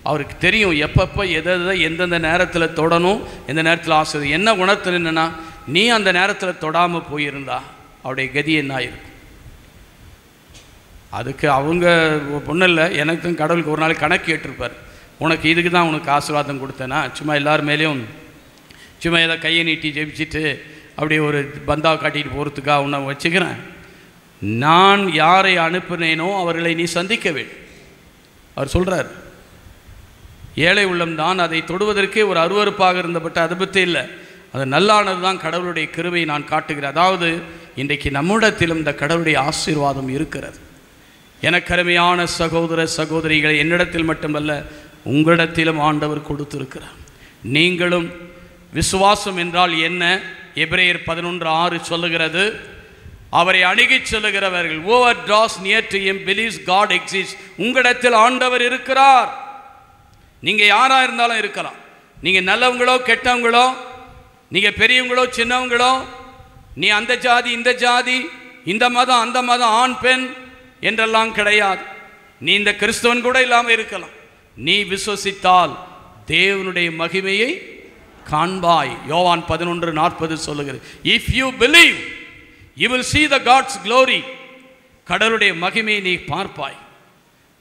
A: அவருக்கு தெரியும் எப்பப்போ எதை எந்தெந்த நேரத்தில் தொடணும், எந்த நேரத்தில் ஆசீர்வாதம். என்ன உணர்த்தல் என்னென்னா, நீ அந்த நேரத்தில் தொடாமல் போயிருந்தா அவருடைய கதி என்ன ஆயிருக்கும்? அதுக்கு அவங்க பொண்ணும் இல்லை, எனக்கும் கடவுளுக்கு ஒரு நாள் கணக்கு கேட்டிருப்பார். உனக்கு இதுக்கு தான் உனக்கு ஆசீர்வாதம் கொடுத்தேன்னா, சும்மா எல்லார் மேலேயும் சும்மா ஏதோ கையை நீட்டி ஜெபிச்சுட்டு அப்படியே ஒரு பந்தாவை காட்டிட்டு போகிறதுக்காக உன்னை வச்சுக்கிறேன். நான் யாரை அனுப்பினேனோ அவர்களை நீ சந்திக்க வேண்டும். அவர் சொல்கிறார், ஏழை உள்ளம் தான், அதை தொடுவதற்கே ஒரு அருவருப்பாக இருந்தபட்ட அதை பற்றி இல்லை, அது நல்லானது தான். கடவுளுடைய கிருபையை நான் காட்டுகிறேன். அதாவது இன்றைக்கு நம்மிடத்திலும் இந்த கடவுளுடைய ஆசீர்வாதம் இருக்கிறது. எனக்கு அருமையான சகோதர சகோதரிகளை, என்னிடத்தில் மட்டுமல்ல உங்களிடத்திலும் ஆண்டவர் கொடுத்திருக்கிறார். நீங்களும் விசுவாசம் என்றால் என்ன? எபிரேயர் 11:6 சொல்லுகிறது, அவரை அணுகிச் செல்லுகிறவர்கள், whoever draws near to him believes God exists. உங்களிடத்தில் ஆண்டவர் இருக்கிறார். நீங்கள் யாராக இருந்தாலும் இருக்கலாம். நீங்கள் நல்லவங்களோ கெட்டவங்களோ, நீங்கள் பெரியவங்களோ சின்னவங்களோ, நீ அந்த ஜாதி இந்த ஜாதி, இந்த மதம் அந்த மதம், ஆண் பெண் என்றெல்லாம் கிடையாது. நீ இந்த கிறிஸ்தவன் கூட இல்லாமல் இருக்கலாம். நீ விசுவசித்தால் தேவனுடைய மகிமையை காண்பாய். யோவான் 11:40 சொல்லுகிறது, if you believe you will see the God's glory. கடவுளுடைய மகிமையை நீ பார்ப்பாய்,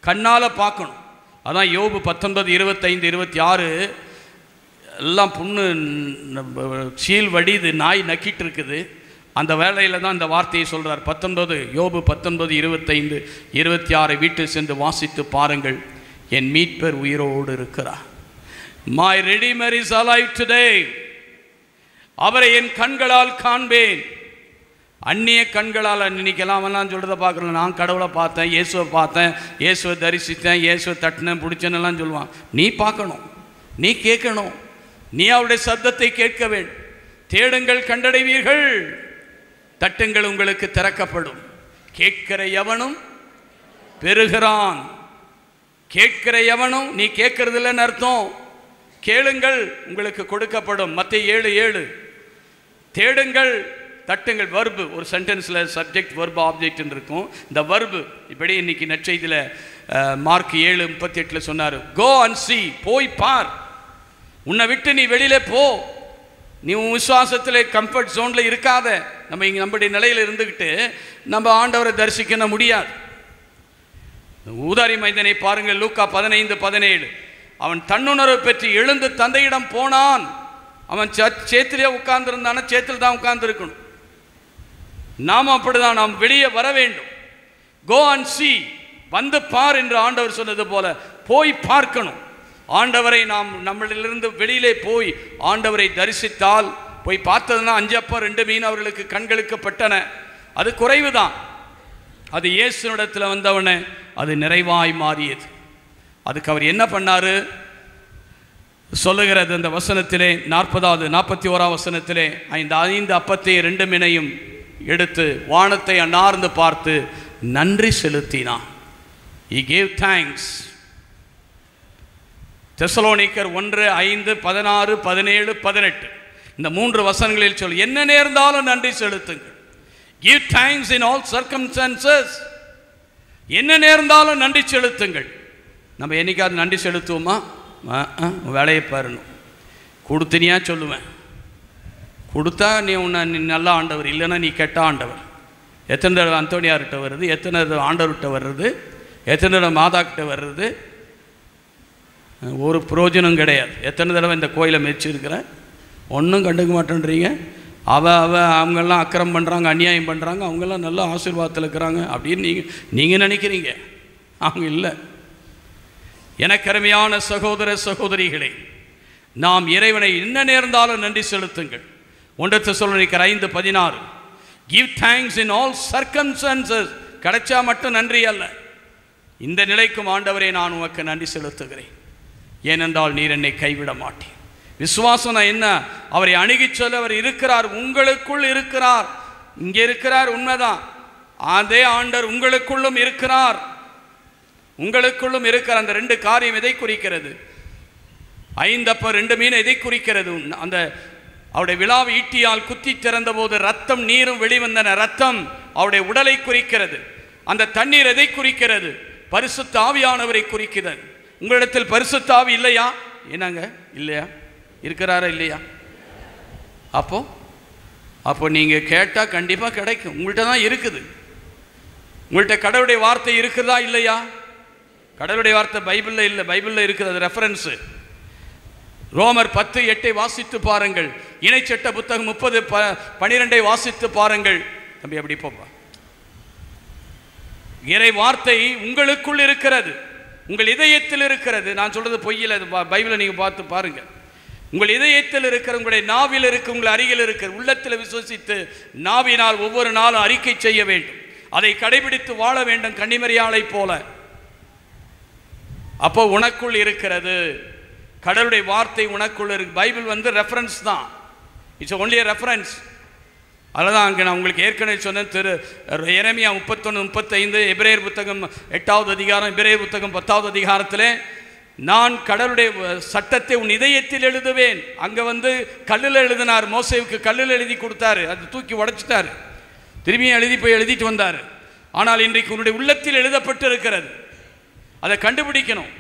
A: கண்ணால் பார்க்கணும். அதான் யோபு 19:25-26 எல்லாம் புண்ணு சீல் வடிது, நாய் நக்கிட்டு இருக்குது. அந்த வேளையில் தான் இந்த வார்த்தையை சொல்கிறார். யோபு 19:25-26 வீட்டில் சென்று வாசித்து பாருங்கள். என் மீட்பர் உயிரோடு இருக்கிறார். My Redeemer is alive today. அவரை என் கண்களால் காண்பேன். அந்நிய கண்களால் நினைக்கலாம், அவன்லாம் சொல்கிறத பார்க்குறேன், நான் கடவுளை பார்த்தேன், இயேசுவை பார்த்தேன், இயேசுவை தரிசித்தேன், இயேசுவை தட்டினேன் பிடிச்சேன்னெல்லாம் சொல்லுவான். நீ பார்க்கணும், நீ கேட்கணும், நீ அவருடைய சத்தத்தை கேட்க வேண்டும். தேடுங்கள் கண்டடைவீர்கள், தட்டுங்கள் உங்களுக்கு திறக்கப்படும். கேட்கிற எவனும் பெறுகிறான். கேட்கிற எவனும், நீ கேட்கறது இல்லைன்னு அர்த்தம். கேளுங்கள் உங்களுக்கு கொடுக்கப்படும். மத்தேயு 7:7. தேடுங்கள் தட்டுங்கள். வர்பு ஒரு சென்டென்ஸில் சப்ஜெக்ட் வர்பு ஆப்ஜெக்ட்னு இருக்கும். இந்த வர்பு இப்படி இன்னைக்கு நற்செய்தியில் மார்க் 7:38 சொன்னார், கோ அண்ட் சி, போய் பார். உன்னை விட்டு நீ வெளியில போ. நீ உன் விசுவாசத்தில் கம்ஃபர்ட் ஜோனில் இருக்காத. நம்ம இங்கே நம்முடைய நிலையில் இருந்துக்கிட்டு நம்ம ஆண்டவரை தரிசிக்க முடியாது. ஊதாரி மைந்தனை பாருங்கள், லூக்கா 15:17. அவன் தன்னுணர்வு பெற்று எழுந்து தந்தையிடம் போனான். அவன் சேத்திலே உட்கார்ந்துருந்தான, சேத்தில் தான் உட்கார்ந்துருக்கணும். நாம் அப்படிதான், நாம் வெளியே வர வேண்டும். கோ அண்ட் சி, வந்து பார் என்று ஆண்டவர் சொன்னது போல போய் பார்க்கணும். ஆண்டவரை நாம் நம்மளிலிருந்து வெளியிலே போய் ஆண்டவரை தரிசித்தால், போய் பார்த்ததுன்னா 5 அப்பம் 2 மீன் அவர்களுக்கு கண்களுக்கு பட்டன. அது குறைவுதான். அது இயேசுனிடத்தில் வந்தவன அது நிறைவாய் மாறியது. அதுக்கு அவர் என்ன பண்ணாரு சொல்லுகிறது அந்த வசனத்திலே, 41ஆம் வசனத்திலே, 5 அப்பத்தை 2 மீனையும் எடுத்து வானத்தை அண்ணார்ந்து பார்த்து நன்றி செலுத்தினான். He gave thanks. தெசலோனிக்கர் 1:5, 16, 17, 18 இந்த 3 வசனங்களில் சொல்லி, என்ன நேர்ந்தாலும் நன்றி செலுத்துங்கள். Give thanks in all circumstances. என்ன நேர்ந்தாலும் நன்றி செலுத்துங்கள். நம்ம என்னைக்காவது நன்றி செலுத்துவோமா? வேலையை பாருணும். கொடுத்தினியா சொல்லுவேன், கொடுத்தா நீ நல்ல ஆண்டவர், இல்லைன்னா நீ கெட்ட ஆண்டவர். எத்தனை தடவை அந்தோனியார்கிட்ட வருது, எத்தனை தடவை ஆண்டவர்கிட்ட வர்றது, எத்தனை தடவை மாதா கிட்ட வர்றது, ஒரு பிரயோஜனம் கிடையாது. எத்தனை தடவை இந்த கோயிலை மெச்சிருக்கிறேன், ஒன்றும் கண்டுக்க மாட்டேன்றீங்க. அவங்கெல்லாம் அக்கிரம் பண்ணுறாங்க, அநியாயம் பண்ணுறாங்க, அவங்கெல்லாம் நல்ல ஆசீர்வாதத்தில் இருக்கிறாங்க அப்படின்னு நீங்கள் நினைக்கிறீங்க. அவங்க இல்லை. எனக்கு அருமையான சகோதர சகோதரிகளே, நாம் இறைவனை என்ன நேர்ந்தாலும் நன்றி செலுத்துங்கள். 1 தெசலோனிக்கர் 5:16. Give thanks in all circumstances. கிடைச்சா மட்டும் நன்றி அல்ல, இந்த நிலைக்கும் ஆண்டவரே நான் உமக்கு நன்றி செலுத்துகிறேன், ஏனென்றால் நீர் என்னை கைவிட மாட்டேன். விசுவாசம் என்ன? அவரை அணுகி சொல்ல அவர் இருக்கிறார், உங்களுக்குள் இருக்கிறார். இங்கே இருக்கிறார் உண்மைதான், அதே ஆண்டவர் உங்களுக்குள்ளும் இருக்கிறார், உங்களுக்குள்ளும் இருக்கிறார். அந்த 2 காரியம் எதை குறிக்கிறது? 5 அப்பம் 2 மீன் எதை குறிக்கிறது? அந்த அவருடைய விழாவை ஈட்டியால் குத்தி திறந்த போது ரத்தம் நீரும் வெளிவந்தன. ரத்தம் அவருடைய உடலை குறிக்கிறது. அந்த தண்ணீர் எதை குறிக்கிறது? பரிசுத்த ஆவியானவரை குறிக்கிறது. உங்களிடத்தில் பரிசுத்த ஆவி இல்லையா? என்னங்க இல்லையா? இருக்கிறாரா இல்லையா? அப்போ நீங்கள் கேட்டால் கண்டிப்பாக கிடைக்கும். உங்கள்கிட்ட தான் இருக்குது. உங்கள்கிட்ட கடவுளுடைய வார்த்தை இருக்குதா இல்லையா? கடவுளுடைய வார்த்தை பைபிளில் இல்லை, பைபிளில் இருக்குது, அது ரெஃபரன்ஸு. ரோமர் 10:8 வாசித்து பாருங்கள். இணைச்சட்ட புத்தகம் 30:12 வாசித்து பாருங்கள். தம்பி அப்படி போப்பா. இறை வார்த்தை உங்களுக்குள் இருக்கிறது, உங்கள் இதயத்தில் இருக்கிறது. நான் சொல்றது பொய்யில்லை, பைபிளை நீங்கள் பார்த்து பாருங்க. உங்கள் இதயத்தில் இருக்கிற, உங்களுடைய நாவில் இருக்கு, உங்கள் அருகில் இருக்கிற, உள்ளத்தில் விசுவசித்து நாவினால் ஒவ்வொரு நாளும் அறிக்கை செய்ய வேண்டும். அதை கடைபிடித்து வாழ வேண்டும் கன்னிமரியாளை போல. அப்போ உனக்குள் இருக்கிறது கடவுளுடைய வார்த்தை, உனக்குள் இருக்கு. பைபிள் ரெஃபரன்ஸ் தான், இட்ஸ் ஒன்லி ரெஃபரன்ஸ். அதுதான் அங்கே நான் உங்களுக்கு ஏற்கனவே சொன்னேன். எரேமியா 31:35, எபிரேயர் புத்தகம் 8வது அதிகாரம், எபிரேயர் புத்தகம் 10வது அதிகாரத்தில் நான் கடவுளுடைய சட்டத்தை உன் இதயத்தில் எழுதுவேன். அங்கே கல்லில் எழுதினார். மோசேவுக்கு கல்லில் எழுதி கொடுத்தாரு, அது தூக்கி உடைச்சிட்டாரு, திரும்பியும் போய் எழுதிட்டு வந்தார். ஆனால் இன்றைக்கு உன்னுடைய உள்ளத்தில் எழுதப்பட்டு இருக்கிறது, அதை கண்டுபிடிக்கணும்.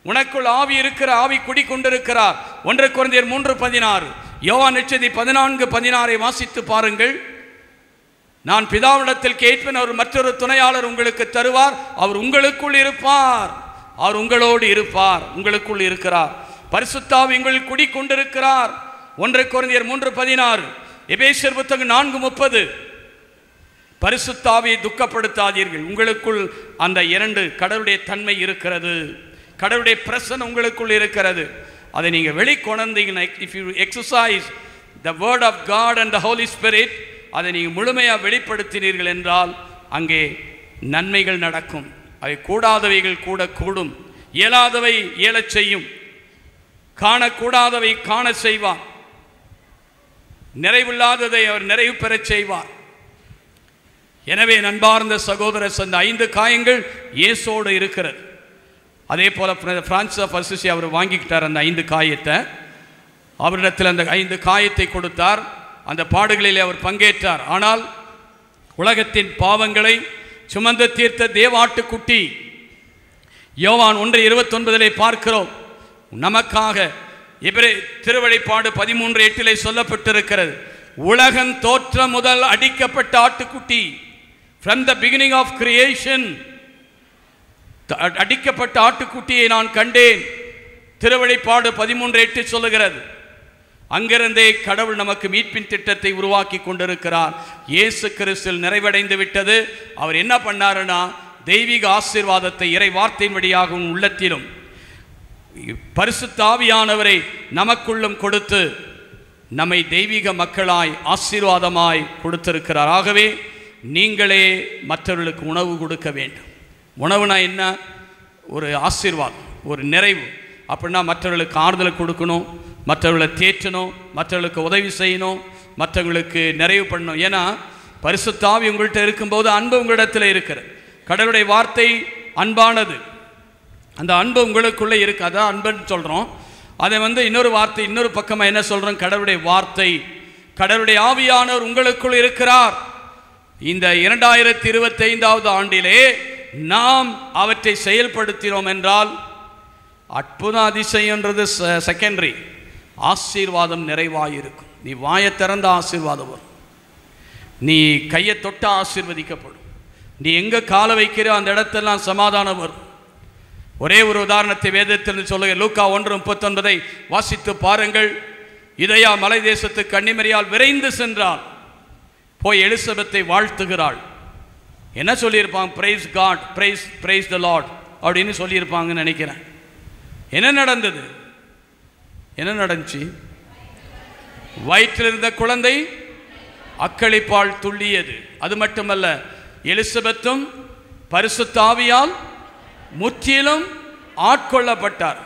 A: உனக்குள் ஆவி இருக்கிற, ஆவி குடிக்கொண்டிருக்கிறார். 1 கொரிந்தியர் 3:16, யோவான் நற்செய்தி 14:16 வாசித்து பாருங்கள். நான் பிதாவிடத்தில் கேட்பேன், அவர் மற்றொரு துணையாளர் உங்களுக்கு தருவார், அவர் உங்களுக்குள் இருப்பார், அவர் உங்களோடு இருப்பார், உங்களுக்குள் இருக்கிறார். பரிசுத்த ஆவி உங்கள் குடிக்கொண்டிருக்கிறார். 1 கொரிந்தியர் 3:16, எபேசியர் புத்தகம் 4:30, பரிசுத்த ஆவியை துக்கப்படுத்தாதீர்கள். உங்களுக்குள் அந்த 2 கடவுளுடைய தன்மை இருக்கிறது, கடவுளுடைய பிரசன்னம் உங்களுக்குள் இருக்கிறது. அதை நீங்கள் வெளிக்கொணர்ந்தீங்கன்னா, if you exercise the word of God and the Holy Spirit, அதை நீங்கள் முழுமையாக வெளிப்படுத்தினீர்கள் என்றால் அங்கே நன்மைகள் நடக்கும். அவை கூடாதவைகள் கூட கூடும், இயலாதவை இயலச் செய்யும், காணக்கூடாதவை காண செய்வார், நிறைவில்லாததை அவர் நிறைவு பெறச் செய்வார். எனவே நண்பார்ந்த சகோதரர், அந்த 5 காயங்கள் இயேசோடு இருக்கிறது. அதே போல பிரான்சிஸ் ஆஃப் அசிசி அவர் வாங்கிக்கிட்டார் அந்த 5 காயத்தை. அவரிடத்தில் அந்த 5 காயத்தை கொடுத்தார். அந்த பாடுகளிலே அவர் பங்கேற்றார். ஆனால் உலகத்தின் பாவங்களை சுமந்து தீர்த்த தேவாட்டுக்குட்டி யோவான் 1:29 பார்க்கிறோம். நமக்காக திருவெளிப்பாடு 13:8 சொல்லப்பட்டிருக்கிறது, உலகம் தோற்றம் முதல் அடிக்கப்பட்ட ஆட்டுக்குட்டி, from the beginning of creation, அடிக்கப்பட்ட ஆட்டுக்குட்டியை நான் கண்டேன். திருவெளிப்பாடு 13:8 சொல்லுகிறது. அங்கிருந்தே கடவுள் நமக்கு மீட்பின் திட்டத்தை உருவாக்கி கொண்டிருக்கிறார். இயேசு கிறிஸ்துவில் நிறைவடைந்து விட்டது. அவர் என்ன பண்ணாருன்னா, தெய்வீக ஆசீர்வாதத்தை இறை வார்த்தையின் வழியாக உள்ளத்திலும் பரிசுத்த ஆவியானவரை நமக்குள்ளும் கொடுத்து நம்மை தெய்வீக மக்களாய் ஆசீர்வாதமாய் கொடுத்திருக்கிறார். ஆகவே நீங்களே மற்றவர்களுக்கு உணவு கொடுக்க வேண்டும். உணவுனா என்ன? ஒரு ஆசீர்வாதம், ஒரு நிறைவு. அப்படின்னா மற்றவர்களுக்கு ஆறுதலை கொடுக்கணும், மற்றவர்களை தேற்றணும், மற்றவர்களுக்கு உதவி செய்யணும், மற்றவங்களுக்கு நிறைவு பண்ணணும். ஏன்னா பரிசுத்த ஆவி உங்கள்கிட்ட இருக்கும்போது அன்பு உங்களிடத்தில் இருக்கிறது. கடவுளுடைய வார்த்தை அன்பானது. அந்த அன்பு உங்களுக்குள்ளே இருக்கு, அதான் அன்புன்னு சொல்கிறோம். அதை இன்னொரு வார்த்தை, இன்னொரு பக்கமாக என்ன சொல்கிறோம்? கடவுளுடைய வார்த்தை, கடவுளுடைய ஆவியானவர் உங்களுக்குள் இருக்கிறார். இந்த 2025 ஆண்டிலே நாம் அவற்றை செயல்படுத்தினோம் என்றால் அற்புத அதிசயன்றது செகண்டரி, ஆசீர்வாதம் நிறைவாயிருக்கும். நீ வாயை திறந்த ஆசீர்வாதம் வரும், நீ கையை தொட்ட ஆசீர்வதிக்கப்படும், நீ எங்கே காலை வைக்கிற அந்த இடத்தெல்லாம் சமாதானம் வரும். ஒரே ஒரு உதாரணத்தை வேதத்தில் சொல்லுங்க. லூக்கா 1:39 வாசித்து பாருங்கள். இதயா மலை தேசத்து கன்னிமரியால் விரைந்து சென்றாள், போய் எலிசபெத்தை வாழ்த்துகிறாள். என்ன சொல்லியிருப்பாங்க? Praise God, praise the Lord அப்படின்னு சொல்லியிருப்பாங்கன்னு நினைக்கிறேன். என்ன நடந்தது? என்ன நடந்துச்சு? வயிற்றில் இருந்த குழந்தை அக்களிப்பால் துள்ளியது. அது மட்டுமல்ல, எலிசபெத்தும் பரிசுத்த ஆவியால் முற்றிலும் ஆட்கொள்ளப்பட்டார்.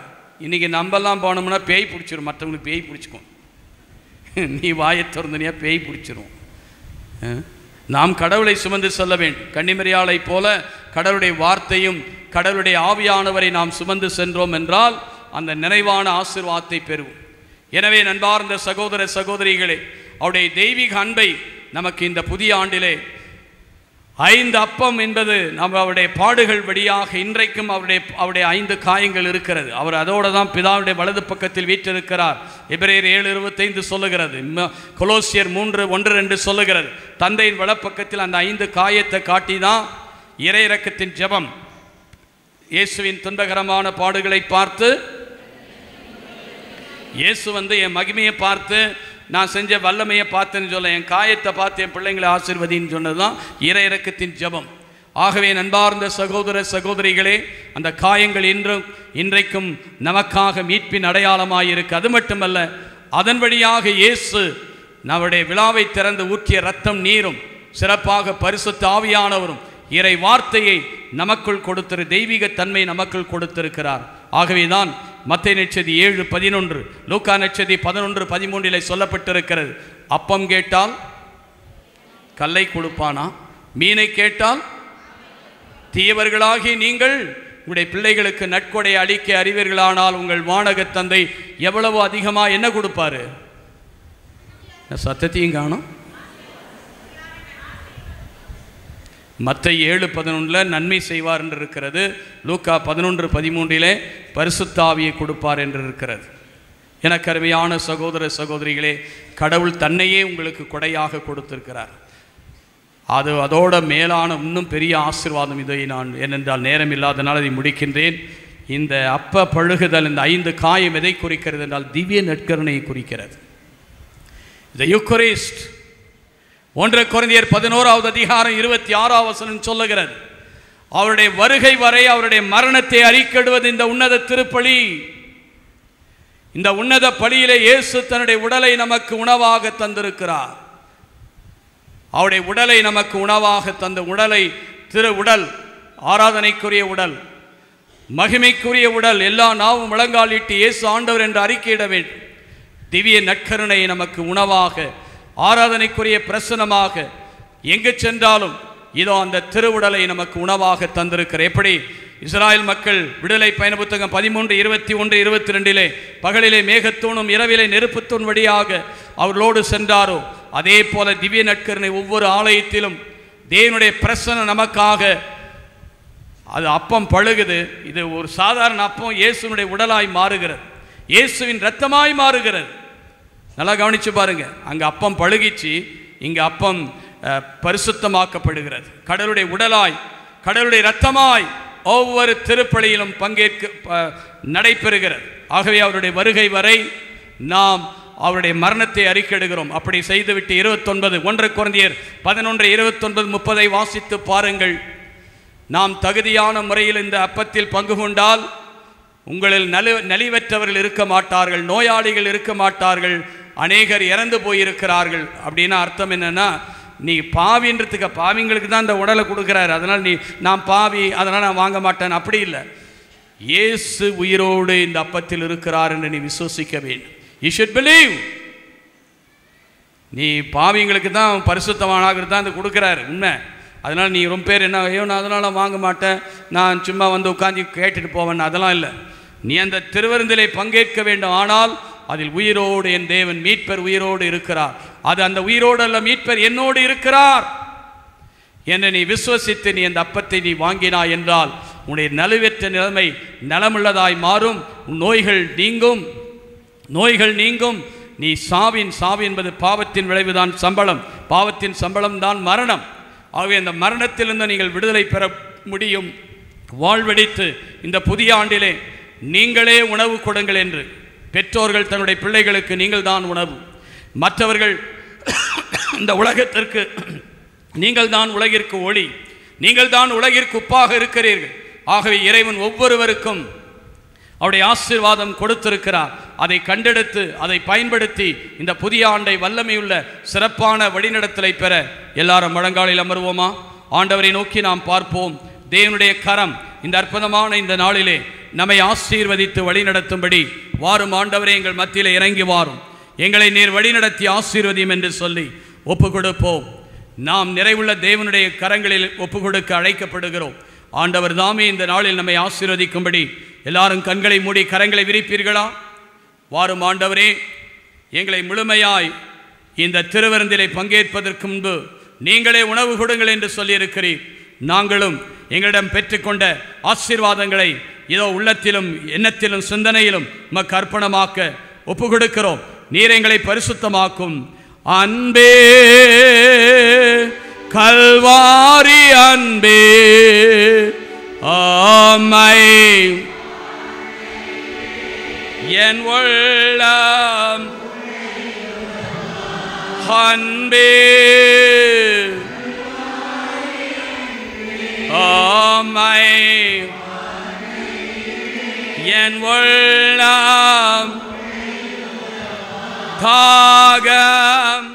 A: இன்னைக்கு நம்மெல்லாம் போனோம்னா பேய் பிடிச்சிரும், மற்றவங்களுக்கு பேய் பிடிச்சிக்கும். நீ வாயை திறந்தனியா பேய் பிடிச்சிரும். நாம் கடவுளை சுமந்து செல்ல வேண்டும். கன்னிமரியாளை போல கடவுளுடைய வார்த்தையும் கடவுளுடைய ஆவியானவரை நாம் சுமந்து சென்றோம் என்றால் அந்த நிறைவான ஆசீர்வாதத்தை பெறுவோம். எனவே நண்பார்ந்த சகோதர சகோதரிகளே, அவருடைய தெய்வீக அன்பை நமக்கு இந்த புதிய ஆண்டிலே 5 அப்பம் என்பது நம்ம அவருடைய பாடுகள் வழியாக இன்றைக்கும் அவருடைய 5 காயங்கள் இருக்கிறது. அவர் அதோடு தான் பிதாவுடைய வலது பக்கத்தில் வீற்றிருக்கிறார். எபிரேயர் 7:25 சொல்லுகிறது. கொலோசியர் 3:1-2 சொல்லுகிறது. தந்தையின் வலப்பக்கத்தில் அந்த 5 காயத்தை காட்டி தான் இறை இரக்கத்தின் ஜெபம். இயேசுவின் துன்பகரமான பாடுகளை பார்த்து, இயேசு என் மகிமையை பார்த்து, நான் செஞ்ச வல்லமையை பார்த்துன்னு சொல்ல, என் காயத்தை பார்த்து என் பிள்ளைங்களை ஆசீர்வதின்னு சொன்னதுதான் இறை இரக்கத்தின் ஜெபம். ஆகவே நண்பார்ந்த சகோதர சகோதரிகளே, அந்த காயங்கள் இன்றைக்கும் நமக்காக மீட்பின் அடையாளமாயிருக்கு. அது மட்டுமல்ல, அதன் வழியாக இயேசு நம்முடைய விழாவை திறந்து ஊற்றிய இரத்தம் நீரும் சிறப்பாக பரிசுத்த ஆவியானவரும் இறை வார்த்தையை நமக்குள் கொடுத்திரு தெய்வீக தன்மை நமக்குள் கொடுத்திருக்கிறார். ஆகவேதான் மத்தேயு நற்செய்தி 7:11, லூக்கா நற்செய்தி 11:13 சொல்லப்பட்டிருக்கிறது. அப்பம் கேட்டால் கல்லை கொடுப்பானா? மீனை கேட்டால்? தீயவர்களாகி நீங்கள் உங்களுடைய பிள்ளைகளுக்கு நற்கொடை அளிக்க அறிவீர்களானால் உங்கள் வானக தந்தை எவ்வளவு அதிகமாக என்ன கொடுப்பாரு? சத்தத்தையும் காணும். மத்தேயு 7:11 நன்மை செய்வார் என்று இருக்கிறது. லூக்கா 11:13 பரிசுத்த ஆவியை கொடுப்பார் என்று இருக்கிறது. எனக்கு அருமையான சகோதர சகோதரிகளே, கடவுள் தன்னையே உங்களுக்கு கொடையாக கொடுத்திருக்கிறார். அதோட மேலான இன்னும் பெரிய ஆசீர்வாதம் இதை நான் ஏனென்றால் நேரம் இல்லாதனால் அதை முடிக்கின்றேன். இந்த அப்ப பழுகுதல், இந்த 5 காயம் எதை குறிக்கிறது என்றால் திவ்ய நற்கருணையை குறிக்கிறது. இந்த யூக்கரிஸ்ட் 1 கொரிந்தியர் 11:26 சொல்லுகிறது. அவருடைய வருகை வரை அவருடைய மரணத்தை அறிக்கையிடுவது இந்த உன்னத திருப்பலி. இந்த உன்னத பலியிலே இயேசு தன்னுடைய உடலை நமக்கு உணவாக தந்திருக்கிறார். அவருடைய உடலை நமக்கு உணவாக தந்த உடலை திரு உடல், ஆராதனைக்குரிய உடல், மகிமைக்குரிய உடல், எல்லா நாவும் முழங்காலிட்டு இயேசு ஆண்டவர் என்று அறிக்கையிட வேண்டும். திவ்ய நற்கருணை நமக்கு உணவாக, ஆராதனைக்குரிய பிரசனமாக, எங்கு சென்றாலும் இதோ அந்த திருவுடலை நமக்கு உணவாக தந்திருக்கிற. எப்படி இஸ்ராயல் மக்கள் விடுதலை பயண புத்தகம் 13, 21, 22 பகலிலே மேகத்தூணும் இரவிலே நெருப்புத்தூண் வழியாக அவர்களோடு சென்றாரோ, அதே போல திவ்ய நற்கருணை ஒவ்வொரு ஆலயத்திலும் தேவனுடைய பிரசனம் நமக்காக. அது அப்பம் பழுகுது, இது ஒரு சாதாரண அப்பம் இயேசுனுடைய உடலாய் மாறுகிறது, இயேசுவின் இரத்தமாய் மாறுகிறது. நல்லா கவனிச்சு பாருங்க, அங்க அப்பம் பழுகிச்சு, இங்க அப்பம் பரிசுத்தமாக்கப்படுகிறது. கடவுளுடைய உடலாய், கடவுளுடைய இரத்தமாய் ஒவ்வொரு திருப்பலியிலும் நடைபெறுகிறது. ஆகவே அவருடைய வருகை வரை நாம் அவருடைய மரணத்தை அறிக்கையிடுகிறோம். அப்படி செய்துவிட்டு 29 1 கொரிந்தியர் 11, 29, 30 வாசித்து பாருங்கள். நாம் தகுதியான முறையில் இந்த அப்பத்தில் பங்கு கொண்டால் உங்களில் நலிவற்றவர்கள் இருக்க மாட்டார்கள், நோயாளிகள் இருக்க மாட்டார்கள், அநேகர் இறந்து போயிருக்கிறார்கள். அப்படின்னா அர்த்தம் என்னன்னா, நீ பாவின்றதுக்கு, பாவிங்களுக்கு தான் இந்த உடலை கொடுக்குறாரு, அதனால் நான் பாவி அதனால் நான் வாங்க மாட்டேன், அப்படி இல்லை. இயேசு உயிரோடு இந்த அப்பத்தில் இருக்கிறார் என்று நீ விசுவசிக்க வேண்டும். You should believe. நீ பாவிங்களுக்கு தான் பரிசுத்தமானாகிறது தான் இது கொடுக்குறாரு, உண்மை. அதனால் நீ ரொம்ப பேர் என்ன, ஐயோ நான் அதனால் வாங்க மாட்டேன், நான் சும்மா வந்து உட்காந்து கேட்டுட்டு போவேன், அதெல்லாம் இல்லை. நீ அந்த திருவிருந்திலே பங்கேற்க வேண்டும். ஆனால் அதில் உயிரோடு என் தேவன் மீட்பர் உயிரோடு இருக்கிறார். அது அந்த உயிரோடு அல்ல, மீட்பர் என்னோடு இருக்கிறார் என்று நீ விசுவசித்து நீ அந்த அப்பத்தை நீ வாங்கினாய் என்றால் உன்னுடைய நலிவற்ற நிலைமை நலமுள்ளதாய் மாறும். நோய்கள் நீங்கும், நோய்கள் நீங்கும். நீ சாவி என்பது பாவத்தின் விளைவுதான், சம்பளம், பாவத்தின் சம்பளம் தான் மரணம். ஆகவே அந்த மரணத்திலிருந்து நீங்கள் விடுதலை பெற முடியும். வாழ்வெடித்து இந்த புதிய ஆண்டிலே நீங்களே உணவு கொடுங்கள் என்று பெற்றோர்கள் தன்னுடைய பிள்ளைகளுக்கு நீங்கள் தான் உணவு. மற்றவர்கள் இந்த உலகத்திற்கு நீங்கள் தான் உலகிற்கு ஒளி, நீங்கள் தான் உலகிற்கு உப்பாக இருக்கிறீர்கள். ஆகவே இறைவன் ஒவ்வொருவருக்கும் அவருடைய ஆசீர்வாதம் கொடுத்திருக்கிறார். அதை கண்டெடுத்து அதை பயன்படுத்தி இந்த புதிய ஆண்டை வல்லமையுள்ள சிறப்பான வழிநடத்தலை பெற எல்லாரும் முழங்காலில் அமர்வோமா? ஆண்டவரை நோக்கி நாம் பார்ப்போம். தேவனுடைய கரம் இந்த அற்புதமான இந்த நாளிலே நம்மை ஆசீர்வதித்து வழிநடத்தும்படி வாரும். ஆண்டவரே, எங்கள் மத்தியிலே இறங்கி வாரும், எங்களை நீர் வழிநடத்தி ஆசீர்வதியும் என்று சொல்லி ஒப்பு கொடுப்போம். நாம் நிறைவுள்ள தேவனுடைய கரங்களில் ஒப்பு கொடுக்க அழைக்கப்படுகிறோம். ஆண்டவர் தாமே இந்த நாளில் நம்மை ஆசீர்வதிக்கும்படி எல்லாரும் கண்களை மூடி கரங்களை விரிப்பீர்களா? வாரும் ஆண்டவரே, எங்களை முழுமையாய் இந்த திருவிருந்திலே பங்கேற்பதற்கு முன்பு நீங்களே உணவு கொடுங்கள் என்று சொல்லியிருக்கிறீர். நாங்களும் எங்களிடம் பெற்றுக்கொண்ட ஆசீர்வாதங்களை இதோ உள்ளத்திலும் எண்ணத்திலும் சிந்தனையிலும் உமக்கு அர்ப்பணமாக்க ஒப்பு கொடுக்கிறோம். நீர் எங்களை பரிசுத்தமாக்கும். அன்பே, கல்வாரி அன்பே, ஆமை என் உள்ளம் அன்பே, ஆமை என் உள்ளம் தாகம்